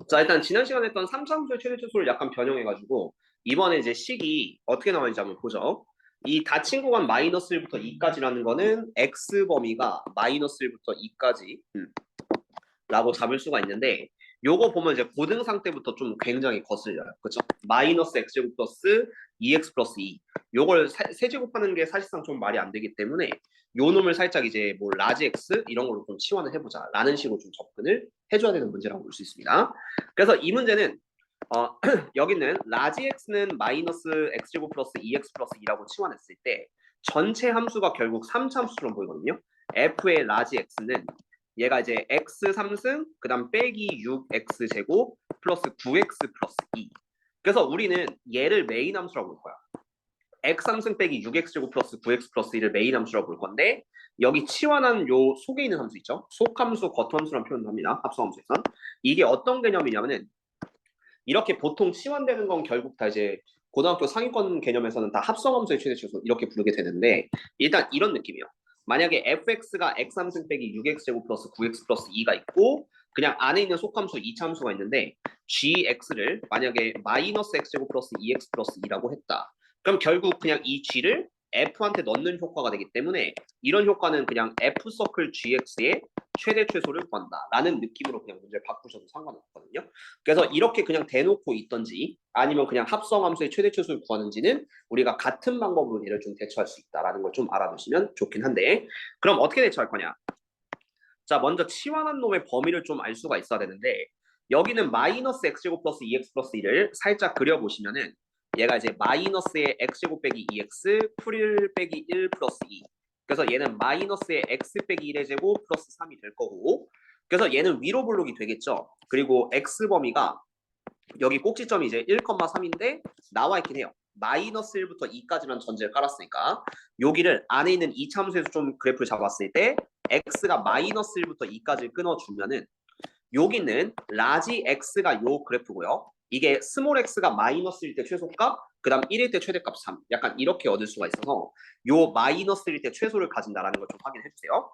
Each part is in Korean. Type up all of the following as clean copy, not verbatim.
자, 일단 지난 시간에 했던 3차 함수의 최대 최소를 약간 변형해가지고 이번에 이제 식이 어떻게 나와있는지 한번 보죠. 이 닫힌 구간 마이너스 1부터 2까지라는 거는 x 범위가 마이너스 1부터 2까지 라고 잡을 수가 있는데, 요거 보면 이제 고등상 때부터 좀 굉장히 거슬려요. 그렇죠? 마이너스 x제곱 플러스 2x 플러스 2. 요걸 세제곱하는 게 사실상 좀 말이 안 되기 때문에 요 놈을 살짝 이제 뭐 라지 x 이런 걸로 좀 치환을 해보자 라는 식으로 좀 접근을 해줘야 되는 문제라고 볼 수 있습니다. 그래서 이 문제는 여기는 라지 x는 마이너스 x제곱 플러스 2x 플러스 2라고 치환했을 때 전체 함수가 결국 3차 함수처럼 보이거든요. f의 라지 x는 얘가 이제 x 3승 그다음 빼기 6x 제곱 플러스 9x 플러스 2. 그래서 우리는 얘를 메인 함수라고 볼 거야. x 3승 빼기 6x 제곱 플러스 9x 플러스 2를 메인 함수라고 볼 건데, 여기 치환한 요 속에 있는 함수 있죠? 속함수, 겉함수라는 표현을 합니다. 합성함수에선. 이게 어떤 개념이냐면은 이렇게 보통 치환되는 건 결국 다 이제 고등학교 상위권 개념에서는 다 합성함수의 최대 최소 이렇게 부르게 되는데, 일단 이런 느낌이에요. 만약에 fx가 x 3승 빼기 6x 제곱 플러스 9x 플러스 2가 있고 그냥 안에 있는 속함수 2차 함수가 있는데 gx를 만약에 마이너스 x 제곱 플러스 2x 플러스 2라고 했다. 그럼 결국 그냥 이 g를 f한테 넣는 효과가 되기 때문에 이런 효과는 그냥 f 서클 gx의 최대 최소를 구한다라는 느낌으로 그냥 문제를 바꾸셔도 상관없거든요. 그래서 이렇게 그냥 대놓고 있던지 아니면 그냥 합성함수의 최대 최소를 구하는지는 우리가 같은 방법으로 얘를 좀 대처할 수 있다라는 걸 좀 알아두시면 좋긴 한데, 그럼 어떻게 대처할 거냐? 자, 먼저 치환한 놈의 범위를 좀 알 수가 있어야 되는데, 여기는 마이너스 x제곱 플러스 2x 플러스 1을 살짝 그려보시면은 얘가 이제 마이너스의 x제곱 빼기 2x 풀 빼기 1 플러스 2. 그래서 얘는 마이너스의 x 빼기 1의 제곱 플러스 3이 될 거고, 그래서 얘는 위로 블록이 되겠죠. 그리고 x 범위가 여기 꼭지점이 이제 1,3인데 나와 있긴 해요. 마이너스 1부터 2까지만 전제를 깔았으니까 여기를 안에 있는 이 참수에서 좀 그래프를 잡았을 때 x가 마이너스 1부터 2까지 끊어주면은 여기는 라지 x가 요 그래프고요. 이게 스몰 x가 마이너스일 때 최소값, 그 다음 1일 때 최대값 3. 약간 이렇게 얻을 수가 있어서 요 마이너스일 때 최소를 가진다라는 걸 좀 확인해 주세요.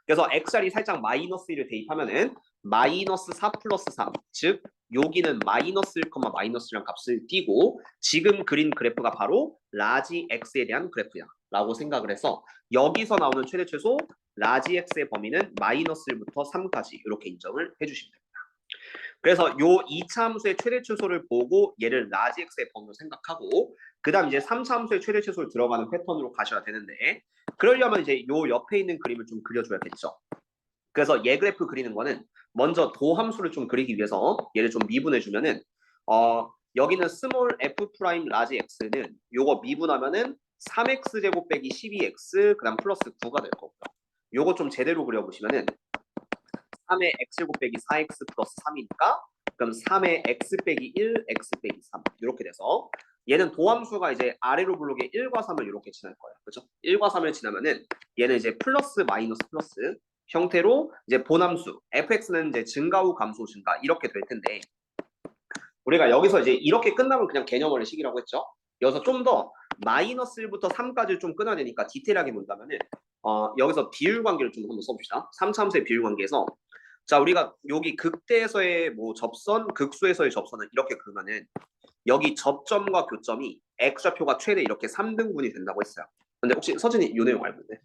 그래서 x자리 살짝 마이너스 1을 대입하면은 마이너스 4 플러스 3, 즉 여기는 마이너스 1, 마이너스라는 값을 띄고 지금 그린 그래프가 바로 라지 x에 대한 그래프야 라고 생각을 해서 여기서 나오는 최대 최소 라지 x의 범위는 마이너스 1부터 3까지 이렇게 인정을 해주시면 됩니다. 그래서 요 2차 함수의 최대 최소를 보고 얘를 라지 x의 범위로 생각하고 그 다음 이제 3차 함수의 최대 최소를 들어가는 패턴으로 가셔야 되는데, 그러려면 이제 요 옆에 있는 그림을 좀 그려줘야겠죠. 그래서 얘 그래프 그리는 거는 먼저 도함수를 좀 그리기 위해서 얘를 좀 미분해주면은 여기는 스몰 f 프라임 라지 x는 요거 미분하면은 3x 제곱 빼기 12x 그다음 플러스 9가 될 거고요. 요거 좀 제대로 그려보시면은 3의 x제곱 빼기 4x 플러스 3이니까 그럼 3의 x 빼기 1, x 빼기 3 이렇게 돼서 얘는 도함수가 이제 아래로 블록에 1과 3을 이렇게 지날 거예요. 그렇죠? 1과 3을 지나면은 얘는 이제 플러스 마이너스 플러스 형태로 이제 본함수 fx는 이제 증가 후 감소 증가 이렇게 될 텐데, 우리가 여기서 이제 이렇게 끝나면 그냥 개념원의 식이라고 했죠. 여기서 좀 더 마이너스 1부터 3까지 좀 끊어야 되니까 디테일하게 본다면은 여기서 비율 관계를 좀 한번 써봅시다. 3차함수의 비율 관계에서 자, 우리가 여기 극대에서의 뭐 접선, 극수에서의 접선을 이렇게 그으면은 여기 접점과 교점이 x좌표가 최대 이렇게 3등분이 된다고 했어요. 근데 혹시 서진이 이 내용 알고 있네?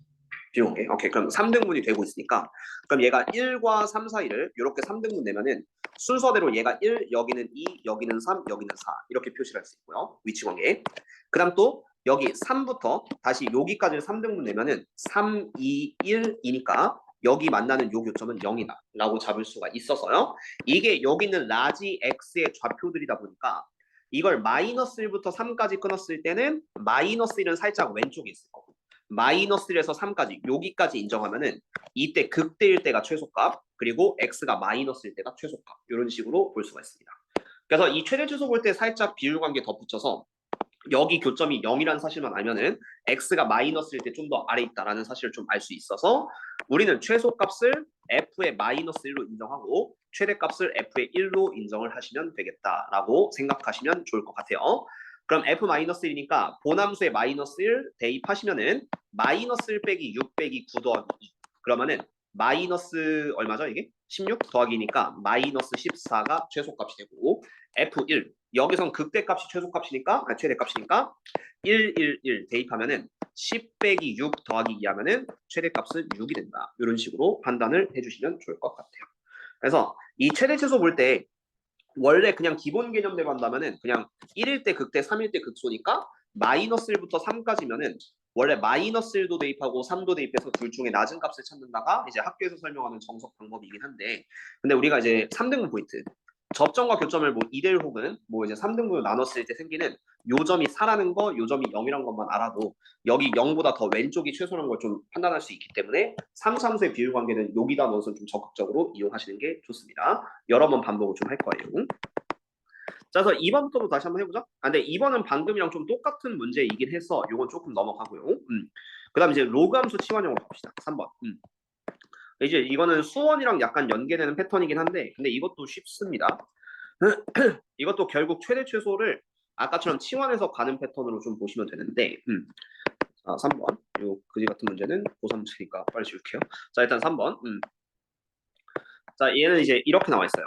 비용 게 오케이, 그럼 3등분이 되고 있으니까 그럼 얘가 1과 3 사이를 이렇게 3등분 내면은 순서대로 얘가 1, 여기는 2, 여기는 3, 여기는 4 이렇게 표시를 할 수 있고요. 위치 관계. 그 다음 또 여기 3부터 다시 여기까지를 3등분 내면은 3, 2, 1이니까 여기 만나는 요 교점은 0이다 라고 잡을 수가 있어서요. 이게 여기 있는 라지 x의 좌표들이다 보니까 이걸 마이너스 1부터 3까지 끊었을 때는 마이너스 1은 살짝 왼쪽에 있을 거고 마이너스 1에서 3까지 여기까지 인정하면은 이때 극대일 때가 최소값, 그리고 x가 마이너스일 때가 최소값 이런 식으로 볼 수가 있습니다. 그래서 이 최대 최소 볼 때 살짝 비율 관계 덧붙여서 여기 교점이 0이라는 사실만 알면은 x가 마이너스일 때 좀 더 아래 있다라는 사실을 좀 알 수 있어서 우리는 최소값을 f의 마이너스 1로 인정하고 최대값을 f의 1로 인정을 하시면 되겠다라고 생각하시면 좋을 것 같아요. 그럼 f-1이니까 본함수의 마이너스 1 대입하시면은 마이너스 1 빼기 6 빼기 9 더하기 2. 그러면은 마이너스 얼마죠 이게? 16 더하기니까 마이너스 14가 최소값이 되고 F1 여기선 극대값이 최소값이니까 최대값이니까 1 대입하면은 10 빼기 6 더하기 2 하면은 최대값은 6이 된다. 이런 식으로 판단을 해주시면 좋을 것 같아요. 그래서 이 최대 최소 볼 때 원래 그냥 기본 개념대로 한다면은 그냥 1일 때 극대, 3일 때 극소니까 마이너스 1부터 3까지면은 원래 마이너스 1도 대입하고 3도 대입해서 둘 중에 낮은 값을 찾는다가 이제 학교에서 설명하는 정석 방법이긴 한데 근데 우리가 이제 3등분 포인트 접점과 교점을 뭐 2대1 혹은 뭐 이제 3등분으로 나눴을 때 생기는 요점이 4라는 거, 요점이 0이란 것만 알아도 여기 0보다 더 왼쪽이 최소라는 걸 좀 판단할 수 있기 때문에 3참수의 비율 관계는 여기다 넣어서 좀 적극적으로 이용하시는 게 좋습니다. 여러 번 반복을 좀 할 거예요. 자, 그래서 2번부터도 다시 한번 해보자. 근데 2번은 방금이랑 좀 똑같은 문제이긴 해서 이건 조금 넘어가고요. 그 다음 이제 로그 함수 치환형으로 봅시다. 3번. 이제 이거는 수원이랑 약간 연계되는 패턴이긴 한데 근데 이것도 쉽습니다. 이것도 결국 최대 최소를 아까처럼 치환해서 가는 패턴으로 좀 보시면 되는데 자, 3번. 요 그지 같은 문제는 고3 문제니까 빨리 지울게요. 자, 일단 3번. 자, 얘는 이제 이렇게 나와 있어요.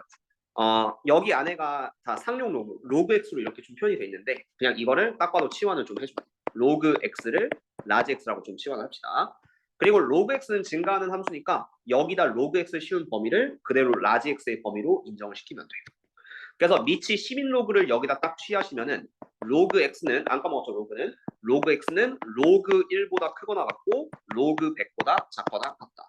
여기 안에가 다 상용 로그 x로 이렇게 좀 표현이 돼 있는데 그냥 이거를 딱 봐도 치환을 좀 해줘요. 로그 x를 라지 x라고 좀 치환을 합시다. 그리고 로그 x는 증가하는 함수니까 여기다 로그 x 씌운 범위를 그대로 라지 x의 범위로 인정을 시키면 돼요. 그래서 미치 10인 로그를 여기다 딱 취하시면은 로그 x는 안 까먹었죠. 로그 x는 로그 1보다 크거나 같고 로그 100보다 작거나 같다.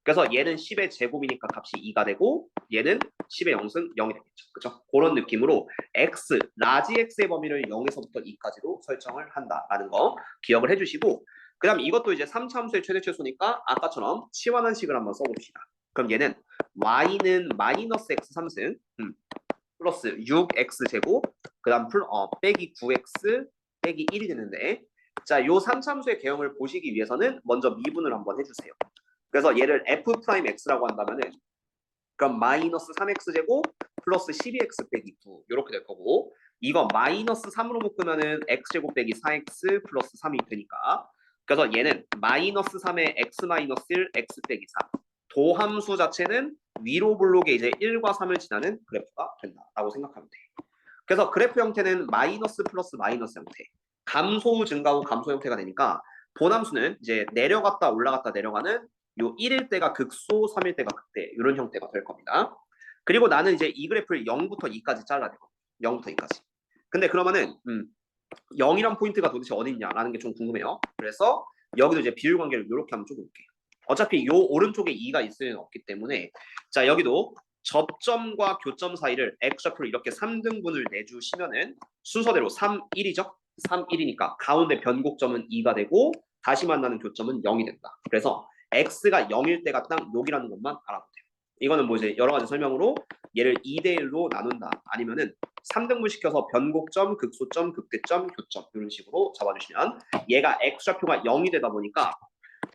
그래서 얘는 10의 제곱이니까 값이 2가 되고 얘는 10의 0승 0이 되겠죠. 그렇죠? 그런 느낌으로 x, 라지 x의 범위를 0에서부터 2까지로 설정을 한다라는 거 기억을 해주시고 그 다음 이것도 이제 3차함수의 최대 최소니까 아까처럼 치환한 식을 한번 써봅시다. 그럼 얘는 y는 마이너스 x 3승 플러스 6x 제곱 그 다음 빼기 9x 빼기 1이 되는데 자, 요 3차함수의 개형을 보시기 위해서는 먼저 미분을 한번 해주세요. 그래서 얘를 f'x라고 한다면은 그럼 마이너스 3x 제곱 플러스 12x 빼기 9 이렇게 될 거고 이거 마이너스 3으로 묶으면은 x 제곱 빼기 4x 플러스 3이 되니까 그래서 얘는 마이너스 3에 x 마이너스 1 x 빼기 3 도함수 자체는 위로 블록에 이제 1과 3을 지나는 그래프가 된다라고 생각하면 돼. 그래서 그래프 형태는 마이너스 플러스 마이너스 형태 감소 증가후 감소 형태가 되니까 본함수는 이제 내려갔다 올라갔다 내려가는 요 1일 때가 극소, 3일 때가 극대 이런 형태가 될 겁니다. 그리고 나는 이제 이 그래프를 0부터 2까지 잘라야 되고 0부터 2까지. 근데 그러면은 0이란 포인트가 도대체 어디 있냐라는 게 좀 궁금해요. 그래서 여기도 이제 비율 관계를 이렇게 한번 쪼볼게요. 어차피 요 오른쪽에 2가 있을 수는 없기 때문에 자 여기도 접점과 교점 사이를 x좌표로 이렇게 3등분을 내주시면은 순서대로 3, 1이죠. 3, 1이니까 가운데 변곡점은 2가 되고 다시 만나는 교점은 0이 된다. 그래서 x가 0일 때가 딱 여기라는 것만 알아도 돼요. 이거는 뭐 이제 여러 가지 설명으로 얘를 2대1로 나눈다. 아니면은 3등분 시켜서 변곡점, 극소점, 극대점, 교점 이런 식으로 잡아주시면 얘가 x좌표가 0이 되다 보니까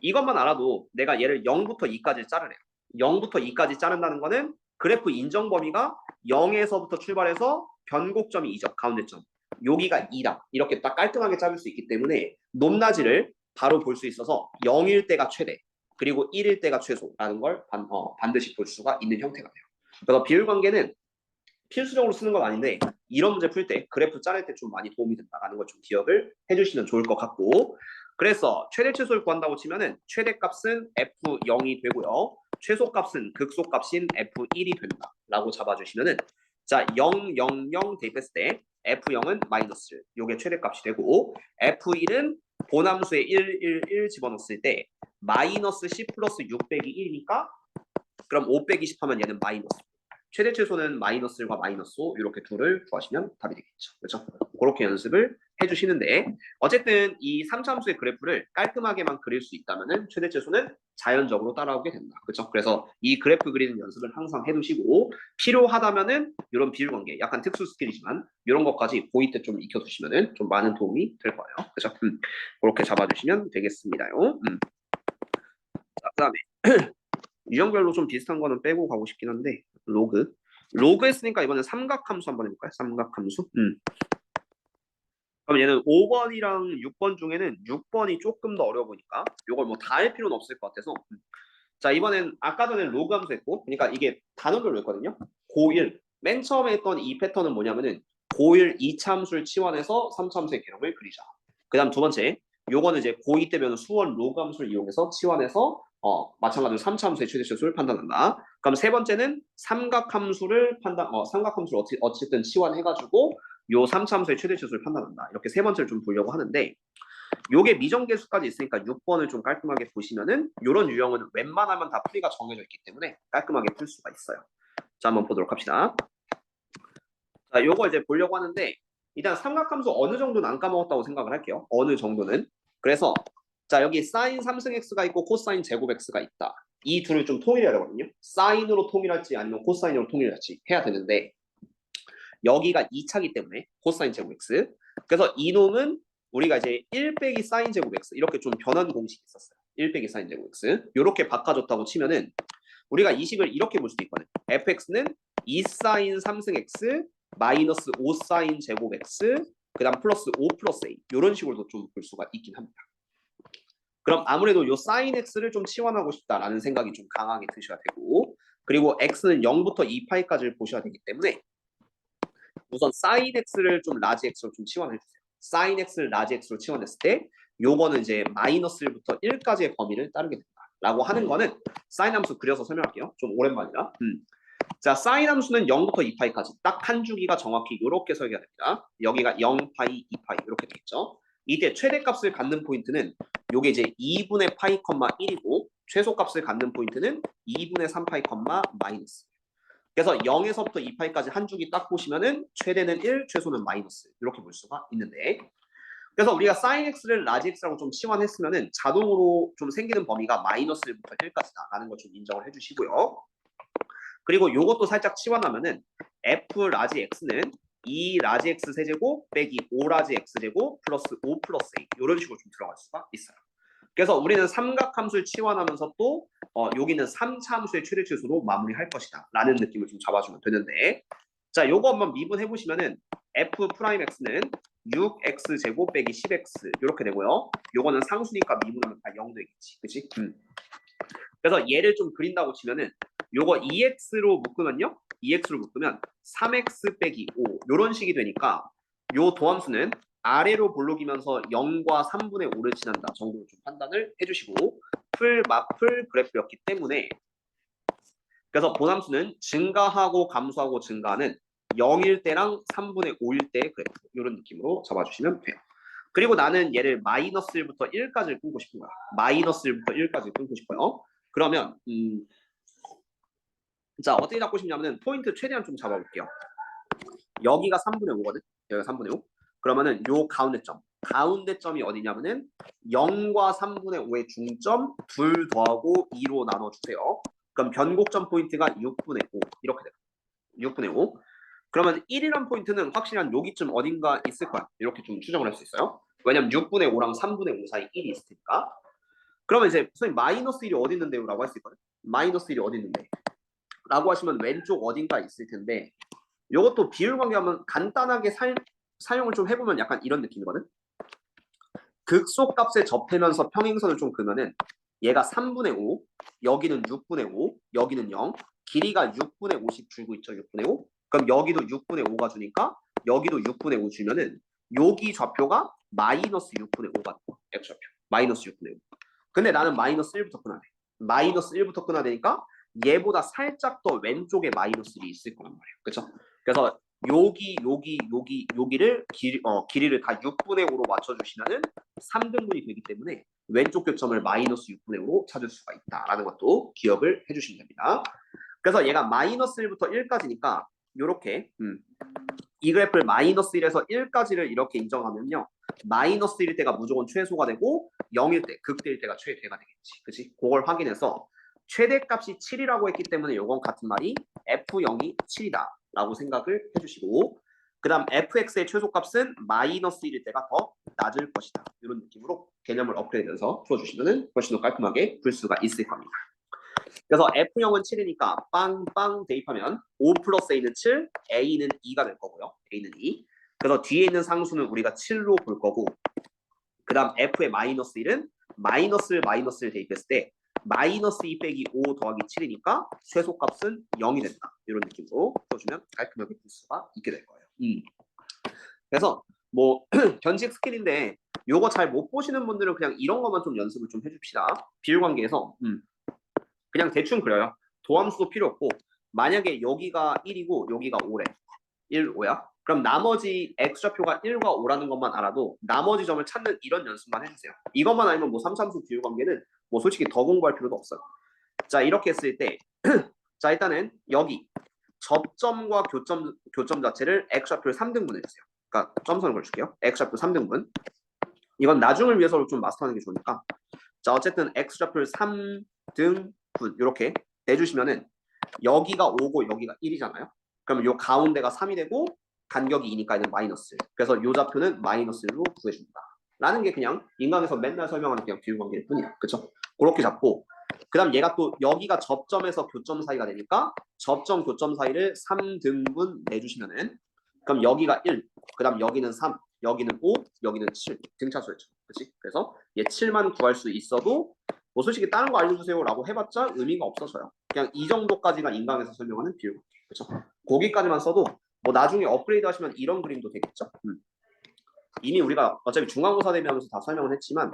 이것만 알아도 내가 얘를 0부터 2까지 자르래요. 0부터 2까지 자른다는 거는 그래프 인정 범위가 0에서부터 출발해서 변곡점이 2죠. 가운데점. 여기가 2다. 이렇게 딱 깔끔하게 자를 수 있기 때문에 높낮이를 바로 볼 수 있어서 0일 때가 최대 그리고 1일 때가 최소라는 걸 반드시 볼 수가 있는 형태가 돼요. 그래서 비율 관계는 필수적으로 쓰는 건 아닌데 이런 문제 풀 때 그래프 자를 때 좀 많이 도움이 된다는 걸 좀 기억을 해주시면 좋을 것 같고 그래서 최대 최소를 구한다고 치면은 최대값은 F0이 되고요. 최소값은 극소값인 F1이 된다라고 잡아주시면은 자 0, 0, 0 대입했을 때 F0은 마이너스 요게 최대값이 되고 F1은 본함수에 1, 1, 1 집어넣었을 때 마이너스 10 플러스 6 빼기 1이니까 그럼 5 빼기 10 하면 얘는 마이너스 최대 최소는 마이너스 1과 마이너스 5 이렇게 둘을 구하시면 답이 되겠죠. 그렇죠? 그렇게 연습을 해주시는데 어쨌든 이 3차함수의 그래프를 깔끔하게만 그릴 수 있다면 최대 최소는 자연적으로 따라오게 된다. 그렇죠? 그래서 이 그래프 그리는 연습을 항상 해두시고 필요하다면은 이런 비율 관계 약간 특수 스킬이지만 이런 것까지 고2 때 좀 익혀두시면은 좀 많은 도움이 될 거예요. 그렇죠? 그렇게 잡아주시면 되겠습니다요. 자, 그다음에 유형별로 좀 비슷한 거는 빼고 가고 싶긴 한데 로그 했으니까 이번엔 삼각함수 한번 해볼까요? 삼각함수. 그럼 얘는 5번이랑 6번 중에는 6번이 조금 더 어려워 보니까 이걸 뭐 다 할 필요는 없을 것 같아서 자, 이번엔 아까 전에 로그 함수 했고, 그러니까 이게 단원별로 했거든요. 고1. 맨 처음에 했던 이 패턴은 뭐냐면은 고1 2차 함수를 치환해서 3차 함수의 개념을 그리자. 그다음 두 번째, 요거는 이제 고2 때 배우는 수원 로그 함수를 이용해서 치환해서 마찬가지로 3차 함수의 최대 최소를 판단한다. 그럼 세 번째는 삼각함수를 삼각함수를 어쨌든 치환해가지고 요 3차 함수의 최대 최소를 판단한다. 이렇게 세 번째를 좀 보려고 하는데 요게 미정계수까지 있으니까 6번을 좀 깔끔하게 보시면은 요런 유형은 웬만하면 다 풀이가 정해져 있기 때문에 깔끔하게 풀 수가 있어요. 자, 한번 보도록 합시다. 자, 요거 이제 보려고 하는데 일단 삼각함수 어느 정도는 안 까먹었다고 생각을 할게요. 어느 정도는. 그래서 자, 여기 사인 3승 x가 있고 코사인 제곱 x가 있다. 이 둘을 좀 통일해야 되거든요. 사인으로 통일할지 아니면 코사인으로 통일할지 해야 되는데 여기가 2차기 때문에 코사인 제곱 x. 그래서 이놈은 우리가 이제 1 빼기 사인 제곱 x 이렇게 좀 변환 공식이 있었어요. 1 빼기 사인 제곱 x 이렇게 바꿔줬다고 치면은 우리가 이 식을 이렇게 볼 수도 있거든. fx는 2 사인 3승 x 마이너스 5 사인 제곱 x 그다음 플러스 5 플러스 a 이런 식으로도 좀 볼 수가 있긴 합니다. 그럼 아무래도 요 사인 x를 좀 치환하고 싶다라는 생각이 좀 강하게 드셔야 되고 그리고 x는 0부터 2파이까지를 보셔야 되기 때문에 우선 사인 x를 좀 라지 x로 좀 치환해 주세요. 사인 x를 라지 x로 치환했을 때 요거는 이제 마이너스 1부터 1까지의 범위를 따르게 된다라고 하는 거는 사인 함수 그려서 설명할게요. 좀 오랜만이라. 자, 사인 함수는 0부터 2파이까지 딱 한 주기가 정확히 이렇게 설계가 됩니다. 여기가 0파이, 2파이 이렇게 되겠죠. 이때 최대값을 갖는 포인트는 요게 이제 2분의 파이, 1이고 최소값을 갖는 포인트는 2분의 3파이, 마이너스. 그래서 0에서부터 2파이까지 한 주기 딱 보시면은 최대는 1, 최소는 마이너스 이렇게 볼 수가 있는데 그래서 우리가 sin x를 라지 x라고 좀 치환했으면은 자동으로 좀 생기는 범위가 마이너스 1부터 1까지다라는 걸 좀 인정을 해주시고요. 그리고 요것도 살짝 치환하면은 f 라지 x는 2 라지 x 세제곱 빼기 5 라지 x 제곱 플러스 5 플러스 a 이런 식으로 좀 들어갈 수가 있어요. 그래서 우리는 삼각함수를 치환하면서 또 여기는 3차 함수의 최대 최소로 마무리할 것이다 라는 느낌을 좀 잡아주면 되는데 자 요거 한번 미분해 보시면은 f 프라임 x는 6x 제곱 빼기 10x 이렇게 되고요. 요거는 상수니까 미분하면 다 0 되겠지. 그치? 그래서 얘를 좀 그린다고 치면은 요거 2x로 묶으면요. 2x로 묶으면 3x 빼기 5 요런 식이 되니까 요 도함수는 아래로 볼록이면서 0과 3분의 5를 지난다 정도로 좀 판단을 해주시고 풀, 마풀 그래프였기 때문에 그래서 본함수는 증가하고 감소하고 증가하는 0일 때랑 3분의 5일 때 그래프 이런 느낌으로 잡아주시면 돼요. 그리고 나는 얘를 마이너스 1부터 1까지를 끊고 싶은 거야. 마이너스 1부터 1까지 끊고 싶어요. 그러면 자 어떻게 잡고 싶냐면은 포인트 최대한 좀 잡아볼게요. 여기가 3분의 5거든. 여기가 3분의 5. 그러면은 요 가운데점. 가운데점이 어디냐면은 0과 3분의 5의 중점 둘 더하고 2로 나눠주세요. 그럼 변곡점 포인트가 6분의 5 이렇게 돼요. 6분의 5. 그러면 1이란 포인트는 확실한 여기쯤 어딘가 있을 거야. 이렇게 좀 추정을 할 수 있어요. 왜냐면 6분의 5랑 3분의 5 사이 1이 있을 테니까. 그러면 이제 선생님 마이너스 1이 어디 있는데요? 라고 할 수 있거든. 마이너스 1이 어디 있는데? 라고 하시면 왼쪽 어딘가 있을 텐데 이것도 비율 관계하면 간단하게 사용을 좀 해보면 약간 이런 느낌이거든. 극소값에 접하면서 평행선을 좀 그으면은 얘가 3분의 5, 여기는 6분의 5, 여기는 0, 길이가 6분의 5씩 줄고 있죠. 6분의 5. 그럼 여기도 6분의 5가 주니까 여기도 6분의 5 주면은 여기 좌표가 마이너스 6분의 5가 돼요. X좌표. 마이너스 6분의 5. 근데 나는 마이너스 1부터 끊어야 돼. 마이너스 1부터 끊어야 되니까 얘보다 살짝 더 왼쪽에 마이너스 1이 있을 거란 말이에요. 그렇죠? 그래서 여기를 길이를 다 6분의 5로 맞춰주시면은 3등분이 되기 때문에 왼쪽 교점을 마이너스 6분의 5로 찾을 수가 있다라는 것도 기억을 해주시면 됩니다. 그래서 얘가 마이너스 1부터 1까지니까 이렇게 이 그래프를 마이너스 1에서 1까지를 이렇게 인정하면요. 마이너스 1일 때가 무조건 최소가 되고 0일 때, 극대일 때가 최대가 되겠지. 그치? 그걸 확인해서 최대값이 7이라고 했기 때문에 이건 같은 말이 F0이 7이다 라고 생각을 해주시고 그 다음 fx의 최소값은 마이너스 1일 때가 더 낮을 것이다. 이런 느낌으로 개념을 업그레이드해서 풀어주시면 훨씬 더 깔끔하게 풀 수가 있을 겁니다. 그래서 F0은 7이니까 빵빵 대입하면 5 플러스 A는 7, A는 2가 될 거고요. A는 2. 그래서 뒤에 있는 상수는 우리가 7로 볼 거고 그 다음 F의 마이너스 1은 마이너스를 대입했을 때 마이너스 2 빼기 5 더하기 7이니까 최소값은 0이 된다. 이런 느낌으로 써주면 깔끔하게 풀 수가 있게 될 거예요. 그래서 뭐 견식 스킬인데 요거 잘 못 보시는 분들은 그냥 이런 것만 좀 연습을 좀 해줍시다. 비율관계에서 그냥 대충 그려요. 도함수도 필요 없고 만약에 여기가 1이고 여기가 5래. 1, 5야. 그럼 나머지 x좌표가 1과 5라는 것만 알아도 나머지 점을 찾는 이런 연습만 해주세요. 이것만 알면 뭐 삼참수 비율관계는 뭐 솔직히 더 공부할 필요도 없어요. 자 이렇게 했을 때 자 일단은 여기 접점과 교점 자체를 x좌표를 3등분 해주세요. 그러니까 점선을 걸줄게요. x좌표 3등분. 이건 나중을 위해서 좀 마스터하는 게 좋으니까. 자 어쨌든 x좌표를 3등분 이렇게 내주시면은 여기가 5고 여기가 1이잖아요. 그러면 요 가운데가 3이 되고 간격이 2니까 얘는 마이너스. 그래서 요 좌표는 마이너스로 구해줍니다. 라는 게 그냥 인강에서 맨날 설명하는 그냥 비율관계일 뿐이야. 그쵸? 그렇게 잡고 그 다음 얘가 또 여기가 접점에서 교점 사이가 되니까 접점 교점 사이를 3등분 내주시면은 그럼 여기가 1, 그 다음 여기는 3, 여기는 5, 여기는 7 등차수였죠. 그치? 그래서 얘 7만 구할 수 있어도 뭐 솔직히 다른 거 알려주세요 라고 해봤자 의미가 없어져요. 그냥 이 정도까지가 인강에서 설명하는 비율. 그렇죠? 거기까지만 써도 뭐 나중에 업그레이드 하시면 이런 그림도 되겠죠. 이미 우리가 어차피 중간고사 대비하면서 다 설명을 했지만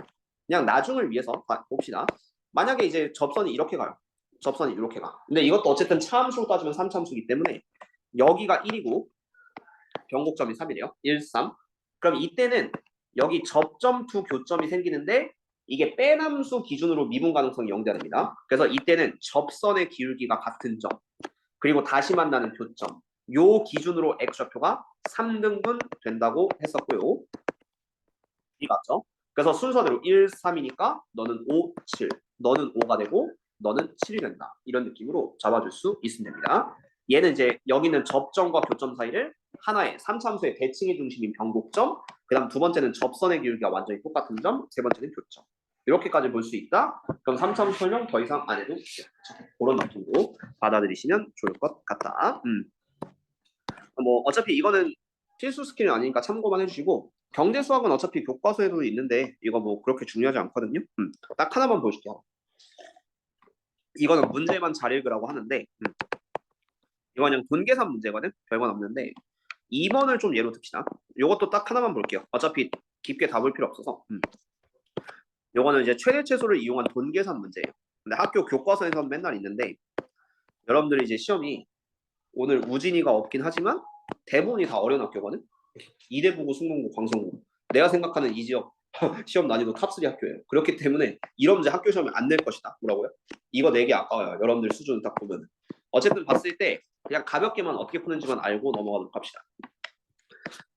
그냥 나중을 위해서 봅시다. 만약에 이제 접선이 이렇게 가요. 접선이 이렇게 가. 근데 이것도 어쨌든 차함수로 따지면 3차함수이기 때문에 여기가 1이고 변곡점이 3이래요. 1, 3. 그럼 이때는 여기 접점 투 교점이 생기는데 이게 빼남수 기준으로 미분 가능성이 0돼야 됩니다. 그래서 이때는 접선의 기울기가 같은 점 그리고 다시 만나는 교점 요 기준으로 x좌표가 3등분 된다고 했었고요. 이 맞죠? 그래서 순서대로 1, 3이니까 너는 5, 7 너는 5가 되고 너는 7이 된다. 이런 느낌으로 잡아줄 수 있으면 됩니다. 얘는 이제 여기는 접점과 교점 사이를 하나의 3참수의 대칭의 중심인 변곡점 그 다음 두 번째는 접선의 기울기가 완전히 똑같은 점 세 번째는 교점 이렇게까지 볼 수 있다. 그럼 3참수 설명 더 이상 안 해도 돼요. 그런 느낌으로 받아들이시면 좋을 것 같다. 뭐 어차피 이거는 필수 스킬은 아니니까 참고만 해주시고 경제 수학은 어차피 교과서에도 있는데 이거 뭐 그렇게 중요하지 않거든요. 딱 하나만 보여줄게요. 이거는 문제만 잘 읽으라고 하는데 이거 그냥 분계산 문제거든. 별건 없는데 2번을 좀 예로 듭시다. 이것도 딱 하나만 볼게요. 어차피 깊게 다 볼 필요 없어서 요거는 이제 최대최소를 이용한 분계산 문제예요. 근데 학교 교과서에서는 맨날 있는데 여러분들이 이제 시험이 오늘 우진이가 없긴 하지만 대부분이 다 어려운 학교거든. 이대부고, 숙명고, 광성고. 내가 생각하는 이 지역 시험 난이도 탑3 학교예요. 그렇기 때문에 이런 문제 학교 시험에 안 낼 것이다. 뭐라고요? 이거 내기 아까워요. 여러분들 수준 딱 보면. 어쨌든 봤을 때 그냥 가볍게만 어떻게 푸는지만 알고 넘어가도록 합시다.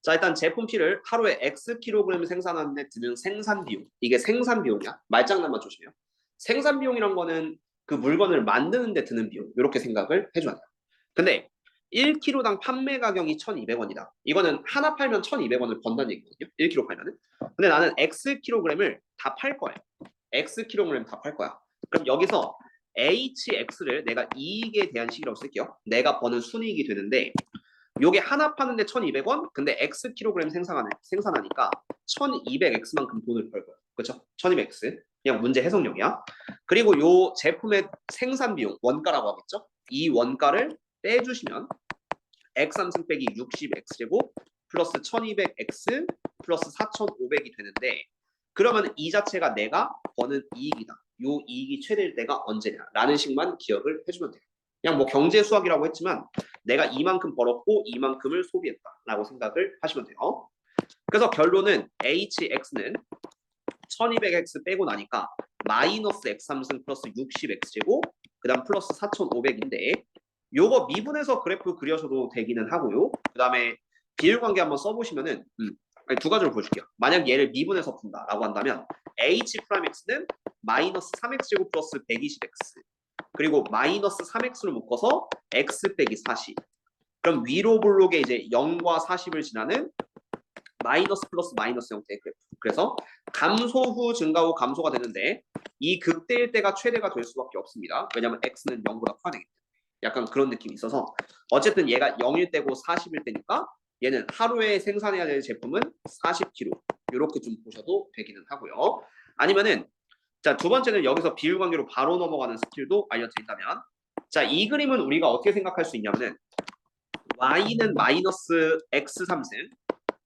자 일단 제품 P를 하루에 X 킬로그램 생산하는데 드는 생산 비용. 이게 생산 비용이야. 말장난만 조심해요. 생산 비용이란 거는 그 물건을 만드는 데 드는 비용. 이렇게 생각을 해줘야 돼요. 근데 1kg당 판매 가격이 1,200원이다. 이거는 하나 팔면 1,200원을 번다는 얘기거든요. 1kg 팔면은. 근데 나는 X 킬로그램을 다 팔 거예요. X 킬로그램 다 팔 거야. 그럼 여기서 HX를 내가 이익에 대한 식이라고 쓸게요. 내가 버는 순이익이 되는데 요게 하나 파는데 1,200원? 근데 X 킬로그램 생산하니까 1,200X만큼 돈을 벌 거예요. 그렇죠? 1,200X. 그냥 문제 해석용이야. 그리고 요 제품의 생산 비용, 원가라고 하겠죠? 이 원가를 빼주시면 X3승 빼기 60X제곱 플러스 1200X 플러스 4500이 되는데 그러면 이 자체가 내가 버는 이익이다. 요 이익이 최대일 때가 언제냐 라는 식만 기억을 해주면 돼요. 그냥 뭐 경제 수학이라고 했지만 내가 이만큼 벌었고 이만큼을 소비했다 라고 생각을 하시면 돼요. 그래서 결론은 HX는 1200X 빼고 나니까 마이너스 X3승 플러스 60X제곱 그 다음 플러스 4500인데 요거 미분해서 그래프 그려셔도 되기는 하고요. 그 다음에 비율관계 한번 써보시면은 두 가지를 보여줄게요. 만약 얘를 미분해서 푼다라고 한다면 H'X는 마이너스 3X제곱 플러스 120X 그리고 마이너스 3X로 묶어서 X 빼기 40 그럼 위로 블록에 이제 0과 40을 지나는 마이너스 플러스 마이너스 형태의 그래프. 그래서 감소 후 증가 후 감소가 되는데 이 극대일 때가 최대가 될 수밖에 없습니다. 왜냐하면 X는 0보다 커야 되기 때문에. 약간 그런 느낌이 있어서 어쨌든 얘가 0일 때고 40일 때니까 얘는 하루에 생산해야 될 제품은 40kg 이렇게 좀 보셔도 되기는 하고요. 아니면은 자, 두 번째는 여기서 비율 관계로 바로 넘어가는 스킬도 알려드린다면, 자, 이 그림은 우리가 어떻게 생각할 수 있냐면은 y는 마이너스 x 3승,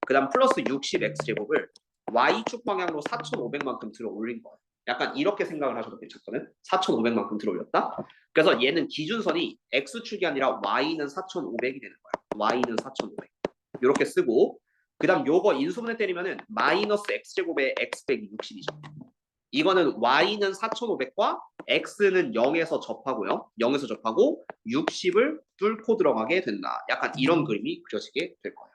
그다음 플러스 60x 제곱을 y축 방향으로 4,500만큼 들어 올린 거예요. 약간 이렇게 생각을 하셔도 괜찮거든. 4,500만큼 들어 올렸다. 그래서 얘는 기준선이 x축이 아니라 y는 4,500이 되는 거야. y는 4,500. 이렇게 쓰고, 그다음 요거 인수분해 때리면은 마이너스 x제곱에 x 빼기 60이죠. 이거는 y는 4,500과 x는 0에서 접하고요. 0에서 접하고 60을 뚫고 들어가게 된다. 약간 이런 그림이 그려지게 될 거예요.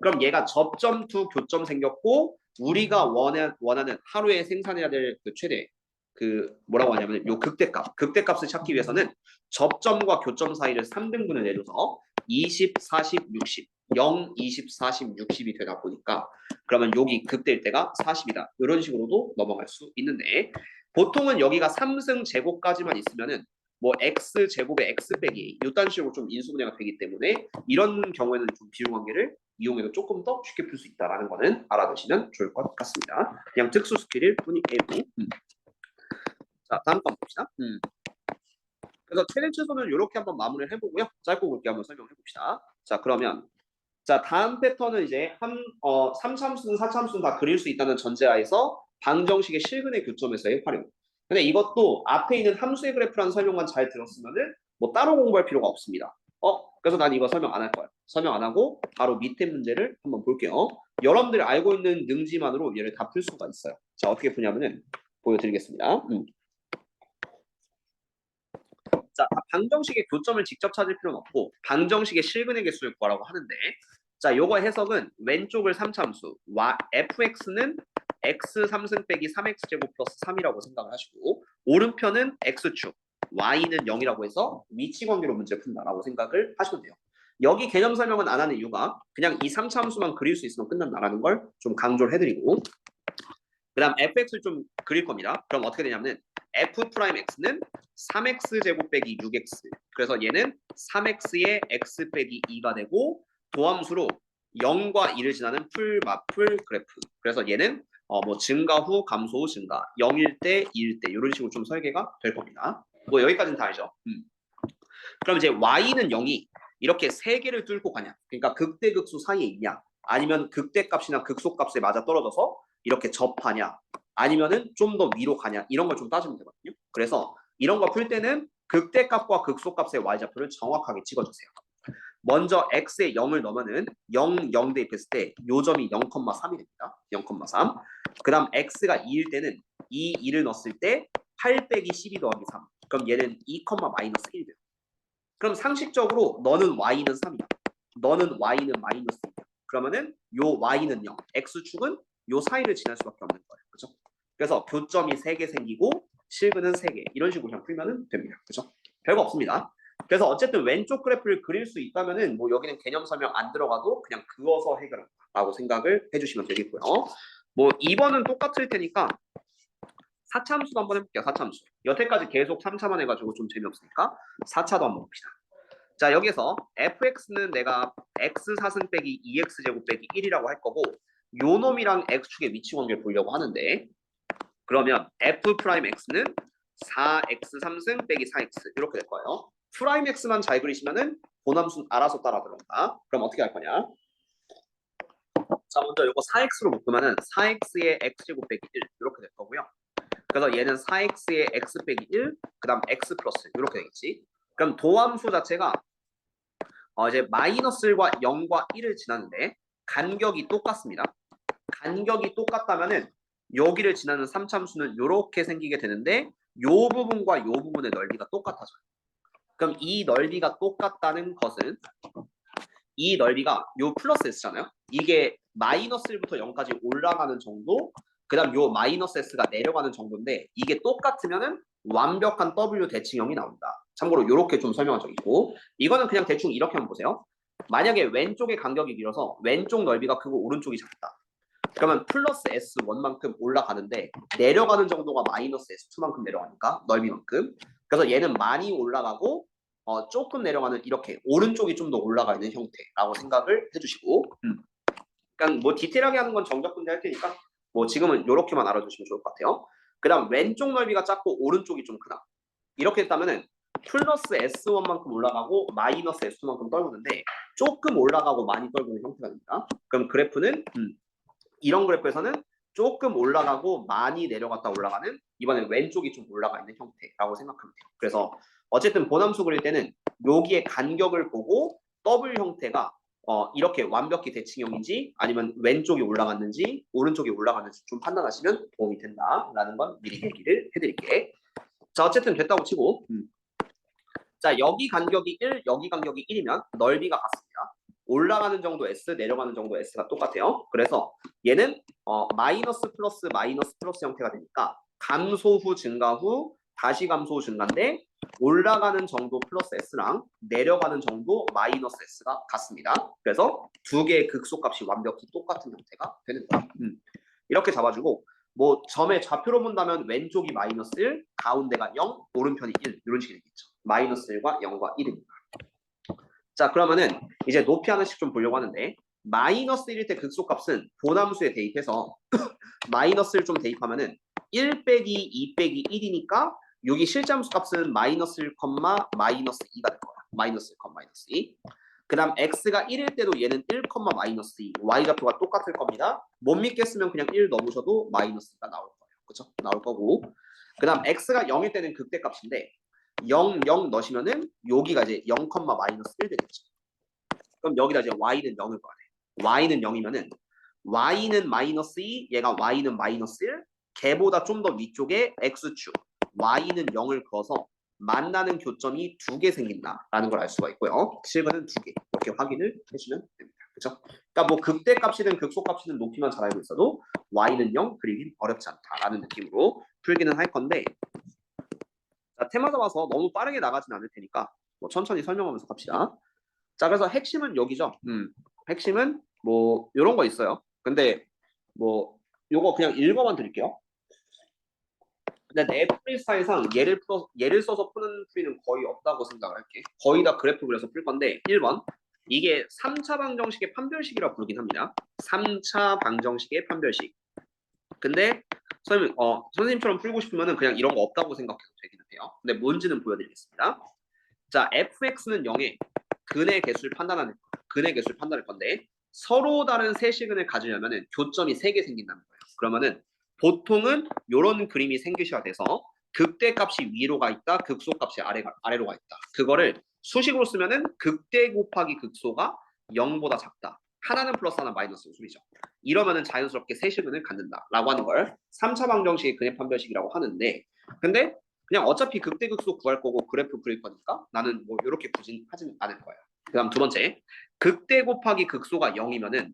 그럼 얘가 접점 to 교점 생겼고, 우리가 원하는 하루에 생산해야 될 그 최대 그 뭐라고 하냐면 요 극대값을 찾기 위해서는 접점과 교점 사이를 3등분을 내줘서 20, 40, 60 0, 20, 40, 60이 되다 보니까 그러면 여기 극대일 때가 40이다. 이런 식으로도 넘어갈 수 있는데, 보통은 여기가 3승 제곱까지만 있으면은 뭐 x 제곱에 x 빼기 이딴 식으로 좀 인수분해가 되기 때문에 이런 경우에는 좀 비율 관계를 이용해서 조금 더 쉽게 풀 수 있다라는 거는 알아두시면 좋을 것 같습니다. 그냥 특수 스킬일 뿐이에요. 자, 다음 거 봅시다. 그래서 최대 최소는 이렇게 한번 마무리를 해보고요. 짧고 굵게 한번 설명해 봅시다. 자, 그러면 자, 다음 패턴은 이제 3참수는 4참수는 다 그릴 수 있다는 전제하에서 방정식의 실근의 교점에서의 활용. 근데 이것도 앞에 있는 함수의 그래프라는 설명만 잘 들었으면은 뭐 따로 공부할 필요가 없습니다. 그래서 난 이거 설명 안 할 거예요. 설명 안 하고 바로 밑에 문제를 한번 볼게요. 여러분들이 알고 있는 능지만으로 얘를 다 풀 수가 있어요. 자, 어떻게 푸냐면은 보여드리겠습니다. 자, 방정식의 교점을 직접 찾을 필요는 없고 방정식의 실근의 개수를 구하라고 하는데, 자, 요거 해석은 왼쪽을 3참수 fx는 x 3승 빼기 3x 제곱 플러스 3이라고 생각을 하시고, 오른편은 x축 y는 0이라고 해서 위치 관계로 문제 푼다라고 생각을 하시면 돼요. 여기 개념 설명은 안 하는 이유가 그냥 이 3참수만 그릴 수 있으면 끝난다라는 걸 좀 강조를 해드리고, 그 다음 fx를 좀 그릴 겁니다. 그럼 어떻게 되냐면 f'x는 3x 제곱 빼기 6x, 그래서 얘는 3x의 x 빼기 2가 되고, 도함수로 0과 2를 지나는 풀 그래프, 그래서 얘는 뭐 증가 후 감소 후 증가, 0일 때 2일 때 이런 식으로 좀 설계가 될 겁니다. 뭐 여기까지는 다 알죠? 그럼 이제 y는 0이 이렇게 세 개를 뚫고 가냐, 그러니까 극대극수 사이에 있냐, 아니면 극대값이나 극소값에 맞아 떨어져서 이렇게 접하냐, 아니면은 좀 더 위로 가냐, 이런 걸 좀 따지면 되거든요. 그래서 이런 거 풀 때는 극대값과 극소값의 y좌표를 정확하게 찍어주세요. 먼저 x에 0을 넣으면은 0, 0 대입했을 때 요점이 0,3이 됩니다. 0,3. 그 다음 x가 2일 때는 2, 2를 넣었을 때 8 빼기 12 더하기 3. 그럼 얘는 2, 마이너스 1이 돼요. 그럼 상식적으로 너는 y는 3이야. 너는 y는 마이너스 1이야. 그러면은 요 y는 0, x축은 요 사이를 지날 수밖에 없는 거예요. 그죠? 그래서 교점이 3개 생기고 실근은 3개. 이런 식으로 그냥 풀면 됩니다. 그죠? 별거 없습니다. 그래서 어쨌든 왼쪽 그래프를 그릴 수 있다면은 뭐 여기는 개념 설명 안 들어가도 그냥 그어서 해결한다라고 생각을 해주시면 되겠고요. 뭐 2번은 똑같을 테니까 4참수도 한번 해볼게요. 4참수. 여태까지 계속 3차만 해가지고 좀 재미없으니까 4차도 한번 봅시다. 자, 여기서 fx는 내가 x 4승 빼기 2x 제곱 빼기 1이라고 할 거고, 요 놈이랑 x축의 위치 관계를 보려고 하는데, 그러면 f'x는 4x 3승 빼기 4x 이렇게 될 거예요. 프라임 x만 잘 그리시면은 본함수는 알아서 따라 들어온다. 그럼 어떻게 할 거냐? 자, 먼저 이거 4x로 묶으면은 4x의 x제곱 빼기 1 이렇게 될 거고요. 그래서 얘는 4x의 x 빼기 1, 그 다음 x 플러스 이렇게 되겠지. 그럼 도함수 자체가 이제 마이너스 1과 0과 1을 지났는데 간격이 똑같습니다. 간격이 똑같다면은 여기를 지나는 3참수는 이렇게 생기게 되는데, 요 부분과 요 부분의 넓이가 똑같아져요. 그럼 이 넓이가 똑같다는 것은 이 넓이가 요 플러스 s잖아요. 이게 마이너스 1부터 0까지 올라가는 정도, 그 다음 요 마이너스 s가 내려가는 정도인데, 이게 똑같으면은 완벽한 W 대칭형이 나온다. 참고로 이렇게 좀 설명한 적이 있고, 이거는 그냥 대충 이렇게 한번 보세요. 만약에 왼쪽의 간격이 길어서 왼쪽 넓이가 크고 오른쪽이 작다. 그러면 플러스 S1만큼 올라가는데 내려가는 정도가 마이너스 S2만큼 내려가니까 넓이만큼. 그래서 얘는 많이 올라가고 조금 내려가는 이렇게 오른쪽이 좀 더 올라가 있는 형태라고 생각을 해주시고, 그러니까 뭐 디테일하게 하는 건 정적 분대 할 테니까 뭐 지금은 이렇게만 알아두시면 좋을 것 같아요. 그다음 왼쪽 넓이가 작고 오른쪽이 좀 크다. 이렇게 했다면은 플러스 S1만큼 올라가고 마이너스 S2만큼 떨구는데 조금 올라가고 많이 떨구는 형태가 됩니다. 그럼 그래프는 이런 그래프에서는 조금 올라가고 많이 내려갔다 올라가는 이번엔 왼쪽이 좀 올라가 있는 형태라고 생각하면 돼요. 그래서 어쨌든 보남수 그릴 때는 여기에 간격을 보고 더블 형태가 이렇게 완벽히 대칭형인지 아니면 왼쪽이 올라갔는지 오른쪽이 올라갔는지 좀 판단하시면 도움이 된다라는 건 미리 얘기를 해드릴게. 자 어쨌든 됐다고 치고 자 여기 간격이 1, 여기 간격이 1이면 넓이가 같습니다. 올라가는 정도 S, 내려가는 정도 S가 똑같아요. 그래서 얘는 마이너스 플러스 마이너스 플러스 형태가 되니까 감소 후 증가 후 다시 감소 후 증가인데 올라가는 정도 플러스 S랑 내려가는 정도 마이너스 S가 같습니다. 그래서 두 개의 극소값이 완벽히 똑같은 형태가 되는 거야. 이렇게 잡아주고 뭐 점의 좌표로 본다면 왼쪽이 마이너스 1, 가운데가 0, 오른편이 1 이런 식이 되겠죠. 마이너스 1과 0과 1입니다. 자 그러면은 이제 높이 하나씩 좀 보려고 하는데 마이너스 1일 때 극소값은 보남수에 대입해서 마이너스를 좀 대입하면은 1 빼기 2 빼기 1이니까 여기 실제함수 값은 마이너스 1, 마이너스 2가 될 거야. 마이너스 1, 마이너스 2. 그 다음 x가 1일 때도 얘는 1, 마이너스 2. y좌표가 똑같을 겁니다. 못 믿겠으면 그냥 1 넣으셔도 마이너스 2가 나올 거예요. 그쵸? 나올 거고. 그 다음 x가 0일 때는 극대값인데 0, 0 넣으시면은 여기가 이제 0, 마이너스 1 되겠죠. 그럼 여기다 이제 y는 0을 거야. y는 0이면은 y는 마이너스 2, 얘가 y는 마이너스 1, 걔보다 좀 더 위쪽에 x축, y는 0을 그어서 만나는 교점이 2개 생긴다라는 걸 알 수가 있고요. 실근은 2개 이렇게 확인을 해주면 됩니다. 그렇죠? 그러니까 뭐 극대값이든 극소값이든 높이만 잘 알고 있어도 y는 0 그리긴 어렵지 않다라는 느낌으로 풀기는 할 건데 자, 테마 잡아서 너무 빠르게 나가진 않을 테니까 뭐 천천히 설명하면서 갑시다. 자, 그래서 핵심은 여기죠. 핵심은 뭐 이런 거 있어요. 근데 뭐 요거 그냥 읽어만 드릴게요. 근데 내 프리스타일상 예를 써서 푸는 풀이는 거의 없다고 생각을 할게. 거의 다 그래프 그려서 풀 건데 1번 이게 3차 방정식의 판별식이라고 부르긴 합니다. 3차 방정식의 판별식. 근데 선생님처럼 풀고 싶으면은 그냥 이런 거 없다고 생각해도 되기는 해요. 근데 뭔지는 보여드리겠습니다. 자, fx는 0에 근의 개수를 판단할 건데 서로 다른 세 시근을 가지려면은 교점이 3개 생긴다는 거예요. 그러면은 보통은 이런 그림이 생기셔야 돼서 극대값이 위로 가 있다, 극소값이 아래로 가 있다. 그거를 수식으로 쓰면은 극대 곱하기 극소가 0보다 작다. 하나는 플러스 하나 마이너스 소리죠. 이러면은 자연스럽게 세 시근을 갖는다라고 하는 걸 3차 방정식의 근의 판별식이라고 하는데 근데 그냥 어차피 극대극소 구할 거고 그래프 그릴 거니까 나는 뭐 이렇게 굳이 하진 않을 거예요. 그 다음 두 번째 극대 곱하기 극소가 0이면은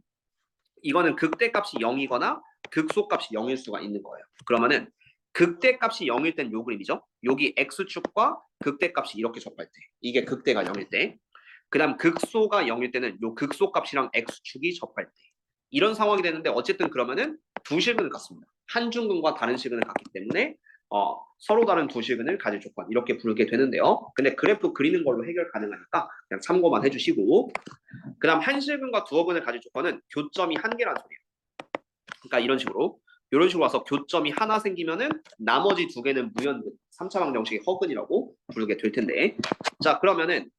이거는 극대값이 0이거나 극소값이 0일 수가 있는 거예요. 그러면은 극대값이 0일 땐 요 그림이죠. 여기 x축과 극대값이 이렇게 접할 때 이게 극대가 0일 때 그 다음 극소가 0일 때는 요 극소값이랑 x축이 접할 때 이런 상황이 되는데 어쨌든 그러면은 두 실근을 갖습니다. 한 중근과 다른 실근을 갖기 때문에 서로 다른 두 실근을 가질 조건 이렇게 부르게 되는데요. 근데 그래프 그리는 걸로 해결 가능하니까 그냥 참고만 해주시고 그 다음 한 실근과 두어 근을 가질 조건은 교점이 한 개라는 소리예요. 그러니까 이런 식으로 와서 교점이 하나 생기면은 나머지 두 개는 무연근 3차 방정식의 허근이라고 부르게 될 텐데 자 그러면은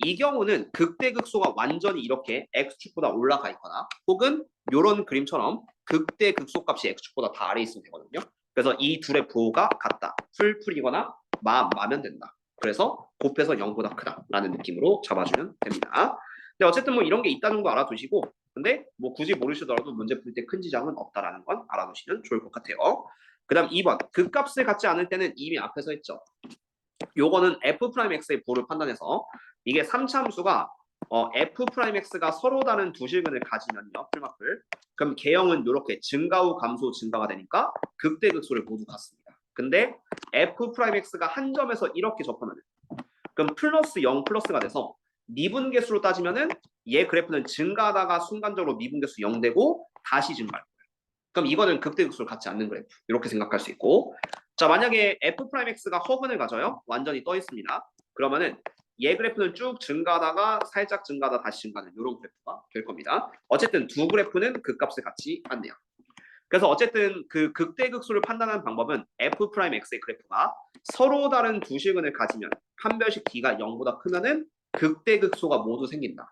이 경우는 극대극소가 완전히 이렇게 x축보다 올라가 있거나 혹은 이런 그림처럼 극대 극소값이 x축보다 다 아래에 있으면 되거든요. 그래서 이 둘의 부호가 같다. 풀이거나 마면 된다. 그래서 곱해서 0보다 크다라는 느낌으로 잡아주면 됩니다. 근데 어쨌든 뭐 이런 게 있다는 정도 알아두시고 근데 뭐 굳이 모르시더라도 문제 풀 때 큰 지장은 없다라는 건 알아두시면 좋을 것 같아요. 그 다음 2번 극값을 갖지 않을 때는 이미 앞에서 했죠. 요거는 f'x의 부호를 판단해서 이게 3차 함수가 f'x가 서로 다른 두 실근을 가지면요. 풀마플. 그럼 개형은 이렇게 증가 후 감소 증가가 되니까 극대극소를 모두 갖습니다. 근데 f'x가 한 점에서 이렇게 접하면 그럼 플러스 0 플러스가 돼서 미분계수로 따지면은 얘 그래프는 증가하다가 순간적으로 미분계수 0 되고 다시 증가할 거예요. 그럼 이거는 극대극소를 갖지 않는 그래프. 이렇게 생각할 수 있고 자 만약에 f'x가 허근을 가져요. 완전히 떠 있습니다. 그러면은 얘 그래프는 쭉 증가하다가 살짝 증가하다 다시 증가하는 이런 그래프가 될 겁니다. 어쨌든 두 그래프는 그 값을 갖지 않네요. 그래서 어쨌든 그 극대극소를 판단하는 방법은 F'X의 그래프가 서로 다른 두 실근을 가지면 판별식 D가 0보다 크면은 극대극소가 모두 생긴다.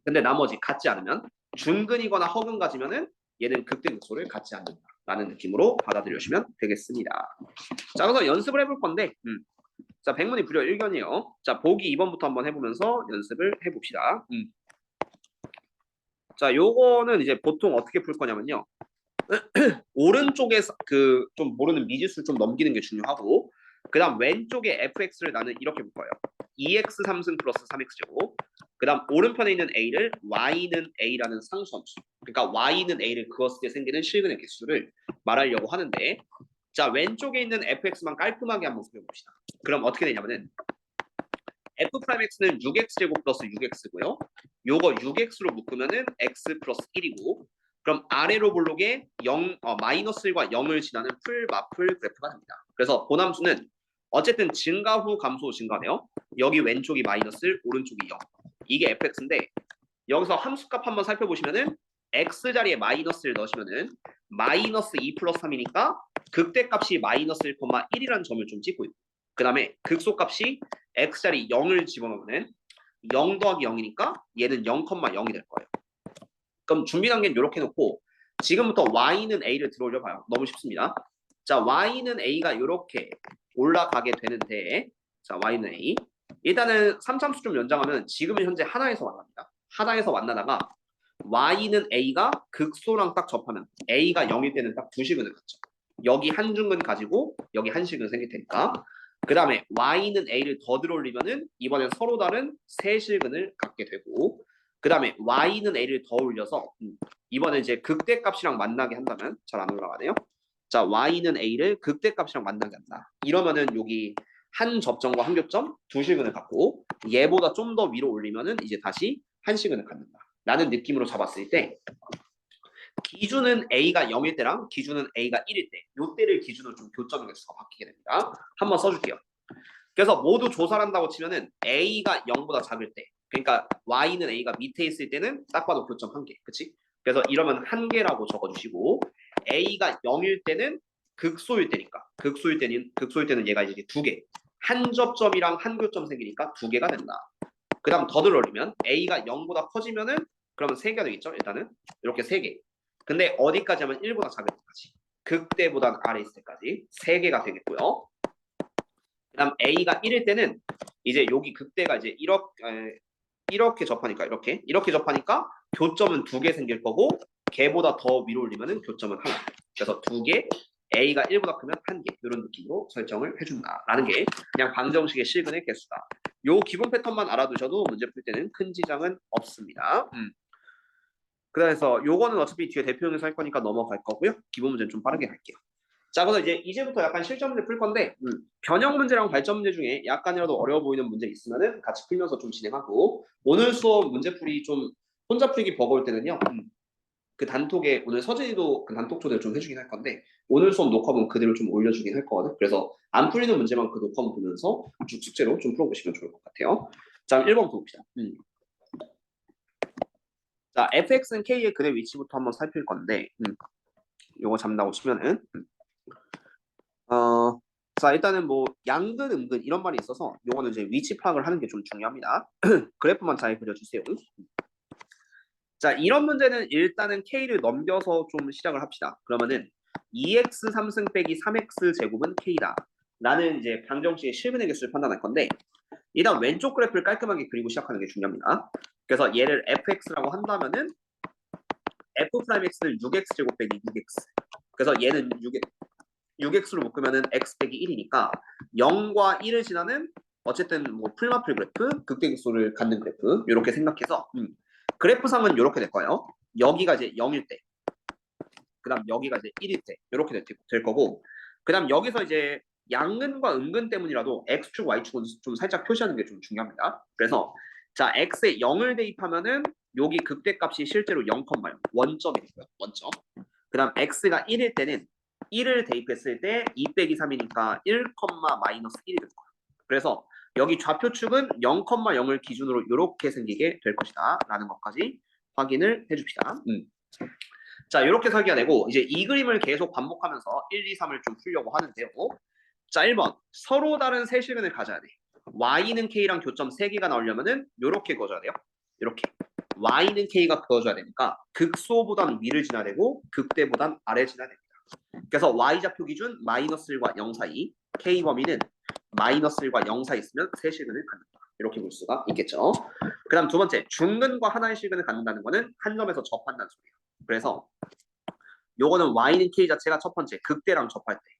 근데 나머지 같지 않으면 중근이거나 허근 가지면은 얘는 극대극소를 갖지 않는다라는 느낌으로 받아들여주시면 되겠습니다. 자, 그래서 연습을 해볼 건데, 자, 백문이 불여 1견이에요. 자, 보기 2번부터 한번 해보면서 연습을 해봅시다. 자, 요거는 이제 보통 어떻게 풀 거냐면요. 오른쪽에 그 좀 모르는 미지수 좀 넘기는 게 중요하고, 그 다음 왼쪽에 fx를 나는 이렇게 볼 거예요. 2x 3승 플러스 3x제곱. 그 다음 오른편에 있는 a를 y는 a라는 상수함수. 그러니까 y는 a를 그었을 때 생기는 실근의 개수를 말하려고 하는데, 자, 왼쪽에 있는 fx만 깔끔하게 한번 그려봅시다. 그럼 어떻게 되냐면은 f'x는 6x제곱 플러스 6x고요. 요거 6x로 묶으면은 x 플러스 1이고, 그럼 아래로 볼록에 마이너스 1과 0을 지나는 풀 마플 그래프가 됩니다. 그래서 본함수는 어쨌든 증가 후 감소 증가네요. 여기 왼쪽이 마이너스 1, 오른쪽이 0. 이게 fx인데 여기서 함수값 한번 살펴보시면은 x 자리에 마이너스 1 넣으시면은 마이너스 2 플러스 3이니까 극대값이 마이너스 1,1이라는 점을 좀 찍고 있고, 그 다음에 극소값이 x 자리 0을 집어넣으면 0 더하기 0이니까 얘는 0,0이 될 거예요. 그럼 준비 단계는 이렇게 놓고 지금부터 y는 a를 들어올려 봐요. 너무 쉽습니다. 자, y는 a가 이렇게 올라가게 되는데, 자, y는 a. 일단은 3참수 좀 연장하면 지금은 현재 하나에서 만납니다. 하나에서 만나다가 y는 a가 극소랑 딱 접하면 a가 0일 때는 딱 두 실근을 갖죠. 여기 한 중근 가지고 여기 한 실근 생길 테니까. 그 다음에 y는 a를 더 들어올리면은 이번엔 서로 다른 세 실근을 갖게 되고, 그 다음에 y는 a를 더 올려서 이번에 이제 극대값이랑 만나게 한다면 잘 안 올라가네요. 자, y는 a를 극대값이랑 만나게 한다. 이러면은 여기 한 접점과 한 교점 두 실근을 갖고 얘보다 좀 더 위로 올리면은 이제 다시 한 실근을 갖는다. 라는 느낌으로 잡았을 때 기준은 a가 0일 때랑 기준은 a가 1일 때, 요 때를 기준으로 좀 교점의 개수가 바뀌게 됩니다. 한번 써줄게요. 그래서 모두 조사를 한다고 치면은 a가 0보다 작을 때, 그러니까 y는 a가 밑에 있을 때는 딱 봐도 교점 1개, 그치? 그래서 이러면 1개라고 적어주시고, a가 0일 때는 극소일 때니까 극소일 때는 얘가 이제 2개, 한 접점이랑 한 교점 생기니까 2개가 된다. 그 다음 더들 올리면 a가 0보다 커지면은 그러면 3개가 되겠죠. 일단은 이렇게 3개. 근데 어디까지 하면 1보다 작을 때까지, 극대보단 아래 있을 때까지 3개가 되겠고요. 그 다음 a가 1일 때는 이제 여기 극대가 이제 이렇게 접하니까 이렇게 접하니까 교점은 2개 생길 거고, 걔보다 더 위로 올리면은 교점은 하나. 그래서 2개, a가 1보다 크면 1개, 이런 느낌으로 설정을 해준다라는 게 그냥 방정식의 실근의 개수다. 요 기본 패턴만 알아두셔도 문제 풀 때는 큰 지장은 없습니다. 그래서 요거는 어차피 뒤에 대표형에서 할 거니까 넘어갈 거고요. 기본 문제는 좀 빠르게 할게요. 자, 그래서 이제부터 약간 실전 문제 풀 건데, 변형 문제랑 발전 문제 중에 약간이라도 어려워 보이는 문제 있으면은 같이 풀면서 좀 진행하고, 오늘 수업 문제풀이 좀 혼자 풀기 버거울 때는요, 그 단톡에 오늘 서진이도 그 단톡 초대를 좀 해주긴 할 건데, 오늘 수업 녹화본 그대로 좀 올려주긴 할 거거든. 그래서 안 풀리는 문제만 그 녹화본 보면서 쭉 숙제로 좀 풀어보시면 좋을 것 같아요. 자, 1번 봅시다. 자, fx는 k의 그대 위치부터 한번 살필 건데, 요거 잡는다고 치면은, 자, 일단은 뭐 양근, 음근 이런 말이 있어서 요거는 이제 위치 파악을 하는 게 좀 중요합니다. 그래프만 잘 그려주세요. 자, 이런 문제는 일단은 k를 넘겨서 좀 시작을 합시다. 그러면은 2x 3승 빼기 3x 제곱은 k다 라는 이제 방정식의 실근의 개수를 판단할 건데, 일단 왼쪽 그래프를 깔끔하게 그리고 시작하는 게 중요합니다. 그래서 얘를 fx라고 한다면은 f'x는 6x 제곱 빼기 6x. 그래서 얘는 6x로 묶으면은 x 빼기 1이니까 0과 1을 지나는 어쨌든 뭐 풀마플 그래프, 극대극소를 갖는 그래프, 이렇게 생각해서 그래프상은 이렇게 될 거예요. 여기가 이제 0일 때, 그다음 여기가 이제 1일 때 이렇게 될 거고, 그다음 여기서 이제 양근과 음근 때문이라도 x축, y축은 좀 살짝 표시하는 게 좀 중요합니다. 그래서 자, x에 0을 대입하면은 여기 극대값이 실제로 0,0 원점이 되고요. 원점. 그다음 x가 1일 때는 1을 대입했을 때 2 빼기 3이니까 1, 마이너스 1이 될 거예요. 그래서 여기 좌표축은 0,0을 기준으로 이렇게 생기게 될 것이다 라는 것까지 확인을 해줍시다. 자, 이렇게 설계가 되고 이제 이 그림을 계속 반복하면서 1, 2, 3을 좀 풀려고 하는데요. 자, 1번. 서로 다른 세 실근을 가져야 돼. y는 k랑 교점 3개가 나오려면은 이렇게 그어줘야 돼요. 이렇게. y는 k가 그어줘야 되니까 극소보단 위를 지나야 되고 극대보단 아래 지나야 됩니다. 그래서 y좌표 기준 마이너스 1과 0 사이, k 범위는 마이너스 1과 0 사이 있으면 세 실근을 갖는다. 이렇게 볼 수가 있겠죠. 그 다음 두 번째, 중근과 하나의 실근을 갖는다는 거는 한 점에서 접한다는 소리예요. 그래서 요거는 y는 k 자체가 첫 번째 극대랑 접할 때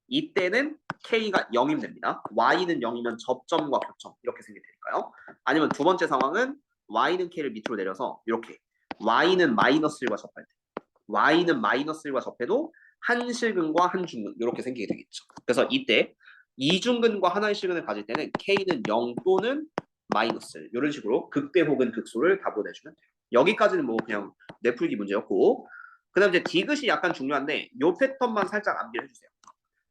이때는 k가 0이면 됩니다. y는 0이면 접점과 교점 이렇게 생길 테니까요. 아니면 두 번째 상황은 y는 k를 밑으로 내려서 이렇게 y는 마이너스 1과 접할 때 y는 마이너스 1과 접해도 한 실근과 한 중근 이렇게 생기게 되겠죠. 그래서 이때 이중근과 하나의 실근을 가질 때는 k는 0 또는 마이너스 1 이런 식으로 극대 혹은 극소를 답으로 내주면 돼요. 여기까지는 뭐 그냥 내풀기 문제였고 그 다음 이제 디귿이 약간 중요한데 요 패턴만 살짝 암기를 해주세요.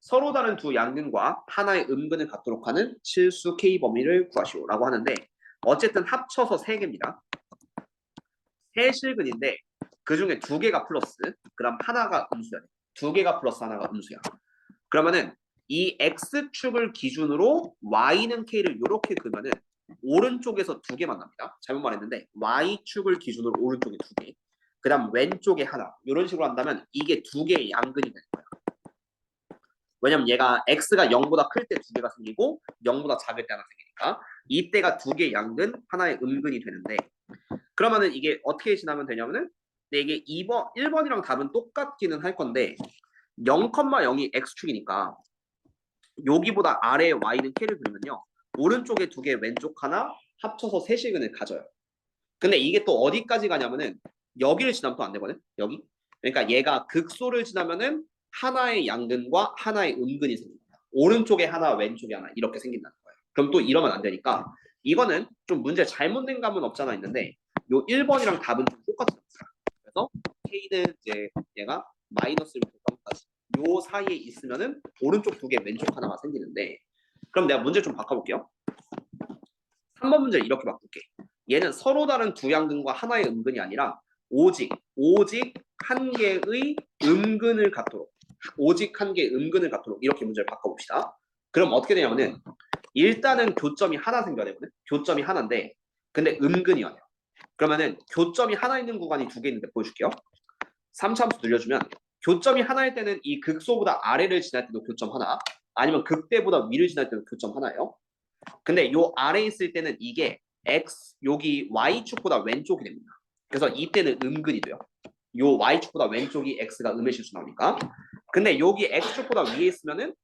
서로 다른 두 양근과 하나의 음근을 갖도록 하는 실수 K 범위를 구하시오라고 하는데 어쨌든 합쳐서 3개입니다. 세 실근인데 그 중에 2개가 플러스 그다음 하나가 음수야. 2개가 플러스 하나가 음수야. 그러면은 이 X축을 기준으로 Y는 K를 이렇게 그면은 오른쪽에서 2개 만납니다. 잘못 말했는데 Y축을 기준으로 오른쪽에 2개 그 다음 왼쪽에 하나 이런 식으로 한다면 이게 2개의 양근이 되는 거야. 왜냐면 얘가 x가 0보다 클 때 2개가 생기고 0보다 작을 때 하나 생기니까 이때가 2개의 양근 하나의 음근이 되는데 그러면은 이게 어떻게 지나면 되냐면은 근데 이게 2번 1번이랑 답은 똑같기는 할 건데 0,0이 x축이니까 여기보다 아래에 y는 k를 그리면요 오른쪽에 2개 왼쪽 하나 합쳐서 세 실근을 가져요. 근데 이게 또 어디까지 가냐면은 여기를 지나면 또 안 되거든. 여기. 그러니까 얘가 극소를 지나면은 하나의 양근과 하나의 음근이 생깁니다. 오른쪽에 하나, 왼쪽에 하나 이렇게 생긴다는 거예요. 그럼 또 이러면 안 되니까 이거는 좀 문제 잘못된 감은 없잖아 있는데 요 1번이랑 답은 좀 똑같은 거야. 그래서 K는 이제 얘가 마이너스 1부터 0까지 요 사이에 있으면은 오른쪽 2개, 왼쪽 하나가 생기는데 그럼 내가 문제 좀 바꿔볼게요. 3번 문제 이렇게 바꿀게. 얘는 서로 다른 두 양근과 하나의 음근이 아니라 오직 한 개의 음근을 갖도록 오직 한 개의 음근을 갖도록 이렇게 문제를 바꿔봅시다. 그럼 어떻게 되냐면은 일단은 교점이 하나 생겨야 되거든. 교점이 하나인데 근데 음근이 아니야. 그러면은 교점이 하나 있는 구간이 2개 있는데 보여줄게요. 3참수 늘려주면 교점이 하나일 때는 이 극소보다 아래를 지날 때도 교점 하나 아니면 극대보다 위를 지날 때도 교점 하나예요. 근데 요 아래에 있을 때는 이게 x 여기 y축보다 왼쪽이 됩니다. 그래서 이때는 음근이 돼요. 요 y축보다 왼쪽이 x가 음의 실수 나오니까. 근데 여기 x축보다 위에 있으면은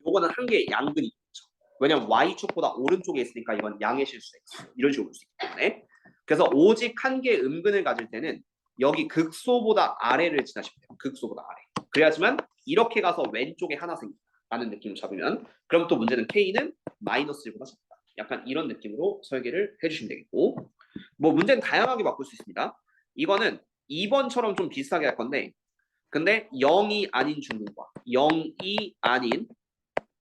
요거는 한 개의 양근이 있죠. 왜냐면 y축보다 오른쪽에 있으니까 이건 양의 실수 x 이런 식으로 볼 수 있기 때문에. 그래서 오직 한 개의 음근을 가질 때는 여기 극소보다 아래를 지나시면 돼요. 극소보다 아래. 그래야지만 이렇게 가서 왼쪽에 하나 생긴다. 라는 느낌을 잡으면 그럼 또 문제는 k는 마이너스 1보다 작다. 약간 이런 느낌으로 설계를 해주시면 되겠고 뭐 문제는 다양하게 바꿀 수 있습니다. 이거는 2번처럼 좀 비슷하게 할 건데 근데 0이 아닌 중근과 0이 아닌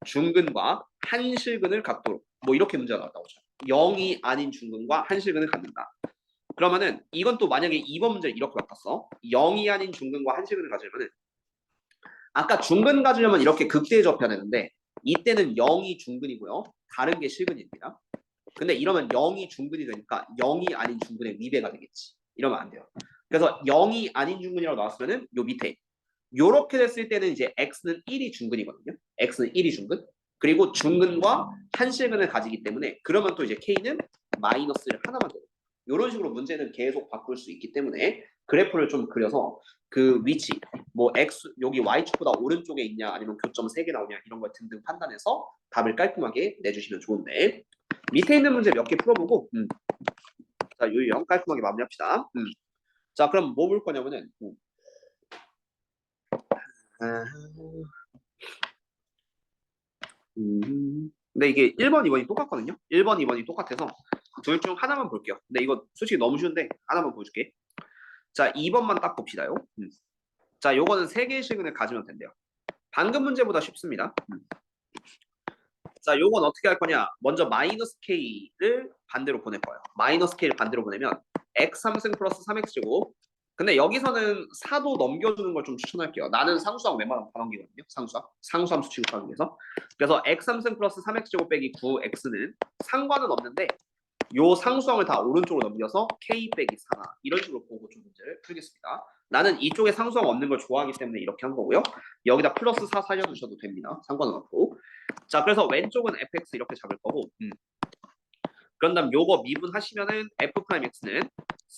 중근과 한실근을 갖도록 뭐 이렇게 문제가 나왔다고 죠 0이 아닌 중근과 한실근을 갖는다. 그러면은 이건 또 만약에 2번 문제를 이렇게 바꿨어. 0이 아닌 중근과 한실근을 가지면은 아까 중근 가지려면 이렇게 극대에 접해야 되는데 이때는 0이 중근이고요. 다른 게 실근입니다. 근데 이러면 0이 중근이 되니까 0이 아닌 중근의 위배가 되겠지. 이러면 안 돼요. 그래서 0이 아닌 중근이라고 나왔으면은 요 밑에 요렇게 됐을 때는 이제 x는 1이 중근이거든요. x는 1이 중근. 그리고 중근과 한실근을 가지기 때문에 그러면 또 이제 k는 마이너스를 하나만 돼요. 이런 식으로 문제는 계속 바꿀 수 있기 때문에 그래프를 좀 그려서 그 위치 뭐 x 여기 y축보다 오른쪽에 있냐 아니면 교점 3개 나오냐 이런 걸 등등 판단해서 답을 깔끔하게 내주시면 좋은데 밑에 있는 문제 몇 개 풀어보고 자 요령 깔끔하게 마무리합시다. 자 그럼 뭐 볼 거냐면은 근데 이게 1번, 2번이 똑같거든요. 1번, 2번이 똑같아서 둘 중 하나만 볼게요. 근데 이거 솔직히 너무 쉬운데 하나만 보여줄게. 자 2번만 딱 봅시다요. 자 요거는 3개의 실근을 가지면 된대요. 방금 문제보다 쉽습니다. 자 요건 어떻게 할 거냐. 먼저 마이너스 k를 반대로 보낼 거예요. 마이너스 k를 반대로 보내면 x 3승 플러스 3x제곱 근데 여기서는 4도 넘겨주는 걸 좀 추천할게요. 나는 상수항 웬만하면 다 넘기거든요. 상수함수 취급하기 위해서. 그래서 x3승 플러스 3x제곱 빼기 9x는 상관은 없는데 요 상수항을 다 오른쪽으로 넘겨서 k 빼기 4 이런 식으로 보고 좀 문제를 풀겠습니다. 나는 이쪽에 상수항 없는 걸 좋아하기 때문에 이렇게 한 거고요. 여기다 플러스 4 살려주셔도 됩니다. 상관은 없고. 자, 그래서 왼쪽은 fx 이렇게 잡을 거고 그런 다음 요거 미분하시면은 f'x는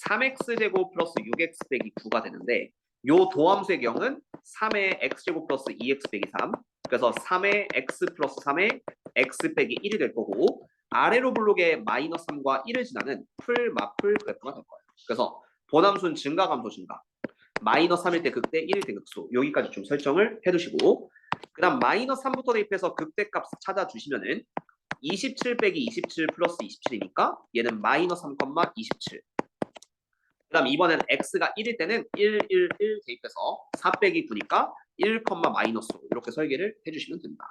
3x제곱 플러스 6x 빼기 9가 되는데 요 도함수의 경우는 3의 x제곱 플러스 2x 빼기 3 그래서 3의 x 플러스 3의 x 빼기 1이 될 거고 아래로 블록의 마이너스 3과 1을 지나는 풀 마풀 그래프가 될 거예요. 그래서 본함수는 증가 감소 증가 마이너스 3일 때 극대 1일 때 극소 여기까지 좀 설정을 해두시고 그 다음 마이너스 3부터 대입해서 극대값 찾아주시면은 27 빼기 27 플러스 27이니까 얘는 마이너스 3, 27. 그 다음 이번엔 x가 1일 때는 1, 1, 1 대입해서 4 빼기 9니까 1, 마이너스 5 이렇게 설계를 해주시면 됩니다.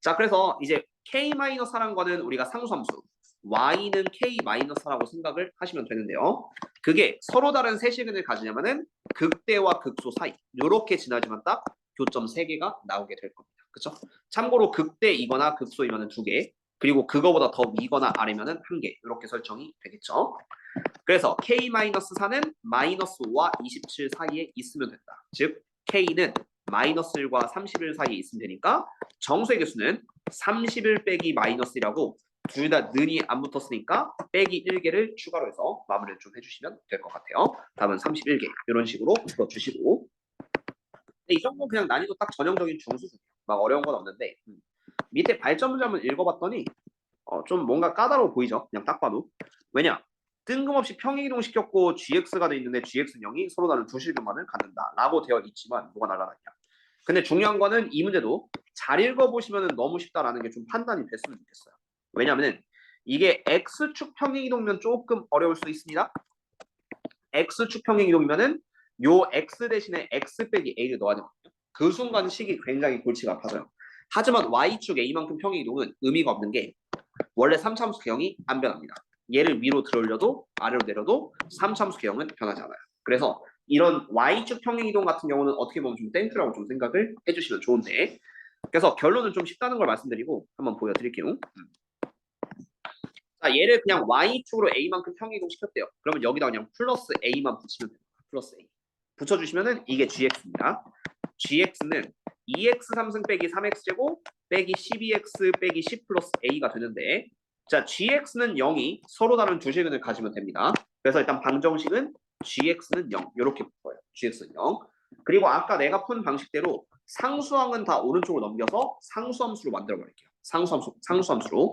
자, 그래서 이제 k-4라는 거는 우리가 상수함수 y는 k-4라고 생각을 하시면 되는데요. 그게 서로 다른 세시근을 가지려면은 극대와 극소 사이 이렇게 지나지만 딱 교점 3개가 나오게 될 겁니다. 그렇죠? 참고로 극대이거나 극소이면은 2개 그리고 그거보다 더 위거나 아래면은 1개 이렇게 설정이 되겠죠. 그래서 k-4는 마이너스 5와 27 사이에 있으면 된다. 즉 k는 마이너스 1과 31 사이에 있으면 되니까 정수의 개수는 31 빼기 마이너스 1이라고 둘 다 는이 안 붙었으니까 빼기 1개를 추가로 해서 마무리를 좀 해주시면 될 것 같아요. 답은 31개 이런 식으로 풀어주시고 이 정도 그냥 난이도 딱 전형적인 중수준이에요. 막 어려운 건 없는데 밑에 발전 문제 한번 읽어봤더니 좀 뭔가 까다로워 보이죠? 그냥 딱 봐도. 왜냐? 뜬금없이 평행이동 시켰고 gx가 돼 있는데 gx는 0이 서로 다른 두 실근만을 갖는다 라고 되어 있지만 뭐가 날아다냐. 근데 중요한 거는 이 문제도 잘 읽어보시면 너무 쉽다라는 게 좀 판단이 됐으면 좋겠어요. 왜냐면은 이게 x축 평행이동이면 조금 어려울 수 있습니다. x축 평행이동이면은 요 x 대신에 x 빼기 a를 넣어야 되거든요. 그 순간 식이 굉장히 골치가 아파져요. 하지만 y축 a만큼 평행이동은 의미가 없는 게 원래 3차함수 개형이 안 변합니다. 얘를 위로 들어올려도 아래로 내려도 3차함수 개형은 변하지 않아요. 그래서 이런 y축 평행이동 같은 경우는 어떻게 보면 좀 땡큐라고 좀 생각을 해주시면 좋은데 그래서 결론은 좀 쉽다는 걸 말씀드리고 한번 보여드릴게요. 자, 얘를 그냥 y축으로 a만큼 평행이동 시켰대요. 그러면 여기다 그냥 플러스 a만 붙이면 됩니다. 플러스 a. 붙여주시면은 이게 gx입니다. gx는 2x 3승 빼기 3x제곱 빼기 12x 빼기 10 플러스 a가 되는데 자 gx는 0이 서로 다른 두 실근을 가지면 됩니다. 그래서 일단 방정식은 gx는 0 이렇게 붙어요. gx는 0. 그리고 아까 내가 푼 방식대로 상수항은 다 오른쪽으로 넘겨서 상수함수로 만들어 버릴게요. 상수함수로.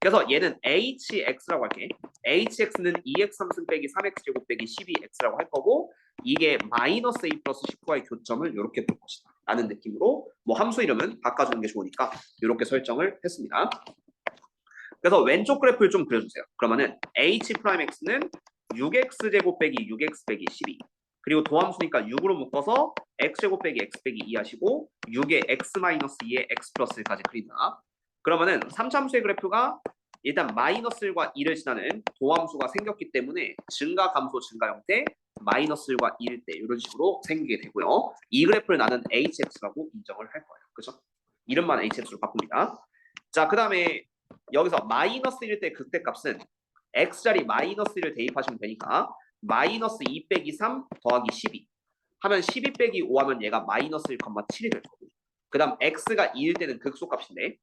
그래서 얘는 hx라고 할게. hx는 2x 3승 빼기 3x제곱 빼기 12x라고 할 거고 이게 마이너스 a 플러스 19와의 교점을 이렇게 볼 것이다 라는 느낌으로 뭐 함수 이름은 바꿔주는 게 좋으니까 이렇게 설정을 했습니다. 그래서 왼쪽 그래프를 좀 그려주세요. 그러면은 h'x는 6x제곱 빼기 6x 빼기 12 그리고 도함수니까 6으로 묶어서 x제곱 빼기 x 빼기 2 하시고 6에 x 마이너스 2에 x 플러스 1까지 그린다. 그러면은 3차함수의 그래프가 일단 마이너스 1과 2를 지나는 도함수가 생겼기 때문에 증가 감소 증가 형태 마이너스 1과 2일 때 이런 식으로 생기게 되고요. 이 그래프를 나는 hx라고 인정을 할 거예요. 그죠? 이름만 hx로 바꿉니다. 자, 그 다음에 여기서 마이너스 1일 때 극대값은 x자리 마이너스 1을 대입하시면 되니까 마이너스 2 빼기 3 더하기 12 하면 12 빼기 5 하면 얘가 마이너스 1,7이 될 거고 그 다음 x가 2일 때는 극소값인데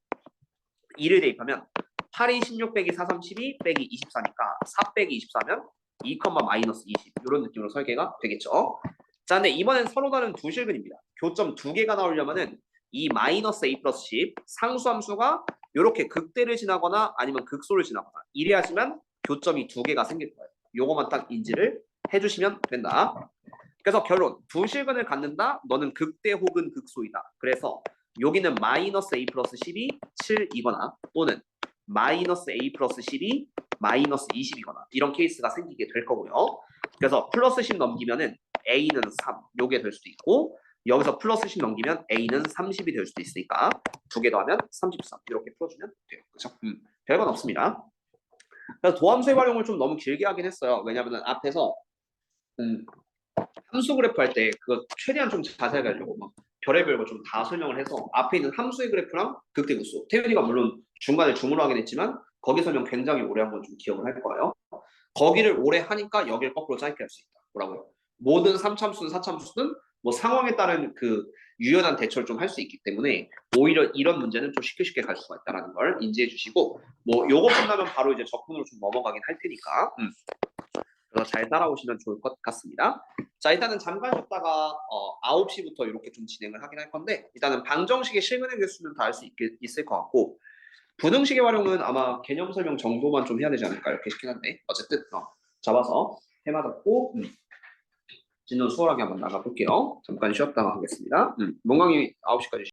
2를 대입하면 8이 16 빼기 4, 32 빼기 24니까 4 빼기 24면 2, 마이너스 20 이런 느낌으로 설계가 되겠죠. 자, 근데 이번엔 서로 다른 두 실근입니다. 교점 두 개가 나오려면은 이 마이너스 a 플러스 10 상수함수가 이렇게 극대를 지나거나 아니면 극소를 지나거나 이래야지만 교점이 두 개가 생길 거예요. 요거만 딱 인지를 해주시면 된다. 그래서 결론 두 실근을 갖는다. 너는 극대 혹은 극소이다. 그래서 여기는 마이너스 a 플러스 10이 7이거나 또는 마이너스 a 플러스 10이 마이너스 20이거나 이런 케이스가 생기게 될 거고요. 그래서 플러스 10 넘기면은 a는 3 요게 될 수도 있고 여기서 플러스 10 넘기면 a는 30이 될 수도 있으니까 두 개 더하면 33 이렇게 풀어주면 돼요. 그렇죠? 별건 없습니다. 그래서 도함수의 활용을 좀 너무 길게 하긴 했어요. 왜냐하면 앞에서 함수 그래프 할 때 그거 최대한 좀 자세하게 하려고 막 별의별 거 좀 다 설명을 해서 앞에 있는 함수의 그래프랑 극대극소. 태윤이가 물론 중간에 줌으로 하긴 했지만 거기 설명 굉장히 오래 한 건 좀 기억을 할 거예요. 거기를 오래 하니까 여기를 거꾸로 짧게 할 수 있다. 뭐라고요? 모든 3참수든 4참수든 뭐 상황에 따른 그 유연한 대처를 좀 할 수 있기 때문에 오히려 이런 문제는 좀 쉽게 갈 수가 있다는 걸 인지해 주시고 뭐 요거 끝나면 바로 이제 적분으로 좀 넘어가긴 할 테니까 그래서 잘 따라오시면 좋을 것 같습니다. 자, 일단은 잠깐 쉬었다가 9시부터 이렇게 좀 진행을 하긴 할 건데 일단은 방정식의 실근의 개수는 다 할 수 있을 것 같고 부등식의 활용은 아마 개념 설명 정도만 좀 해야 되지 않을까 이렇게 싶긴 한데 어쨌든 잡아서 해마 잡고 진도 수월하게 한번 나가볼게요. 잠깐 쉬었다가 하겠습니다. 몽강이 9시까지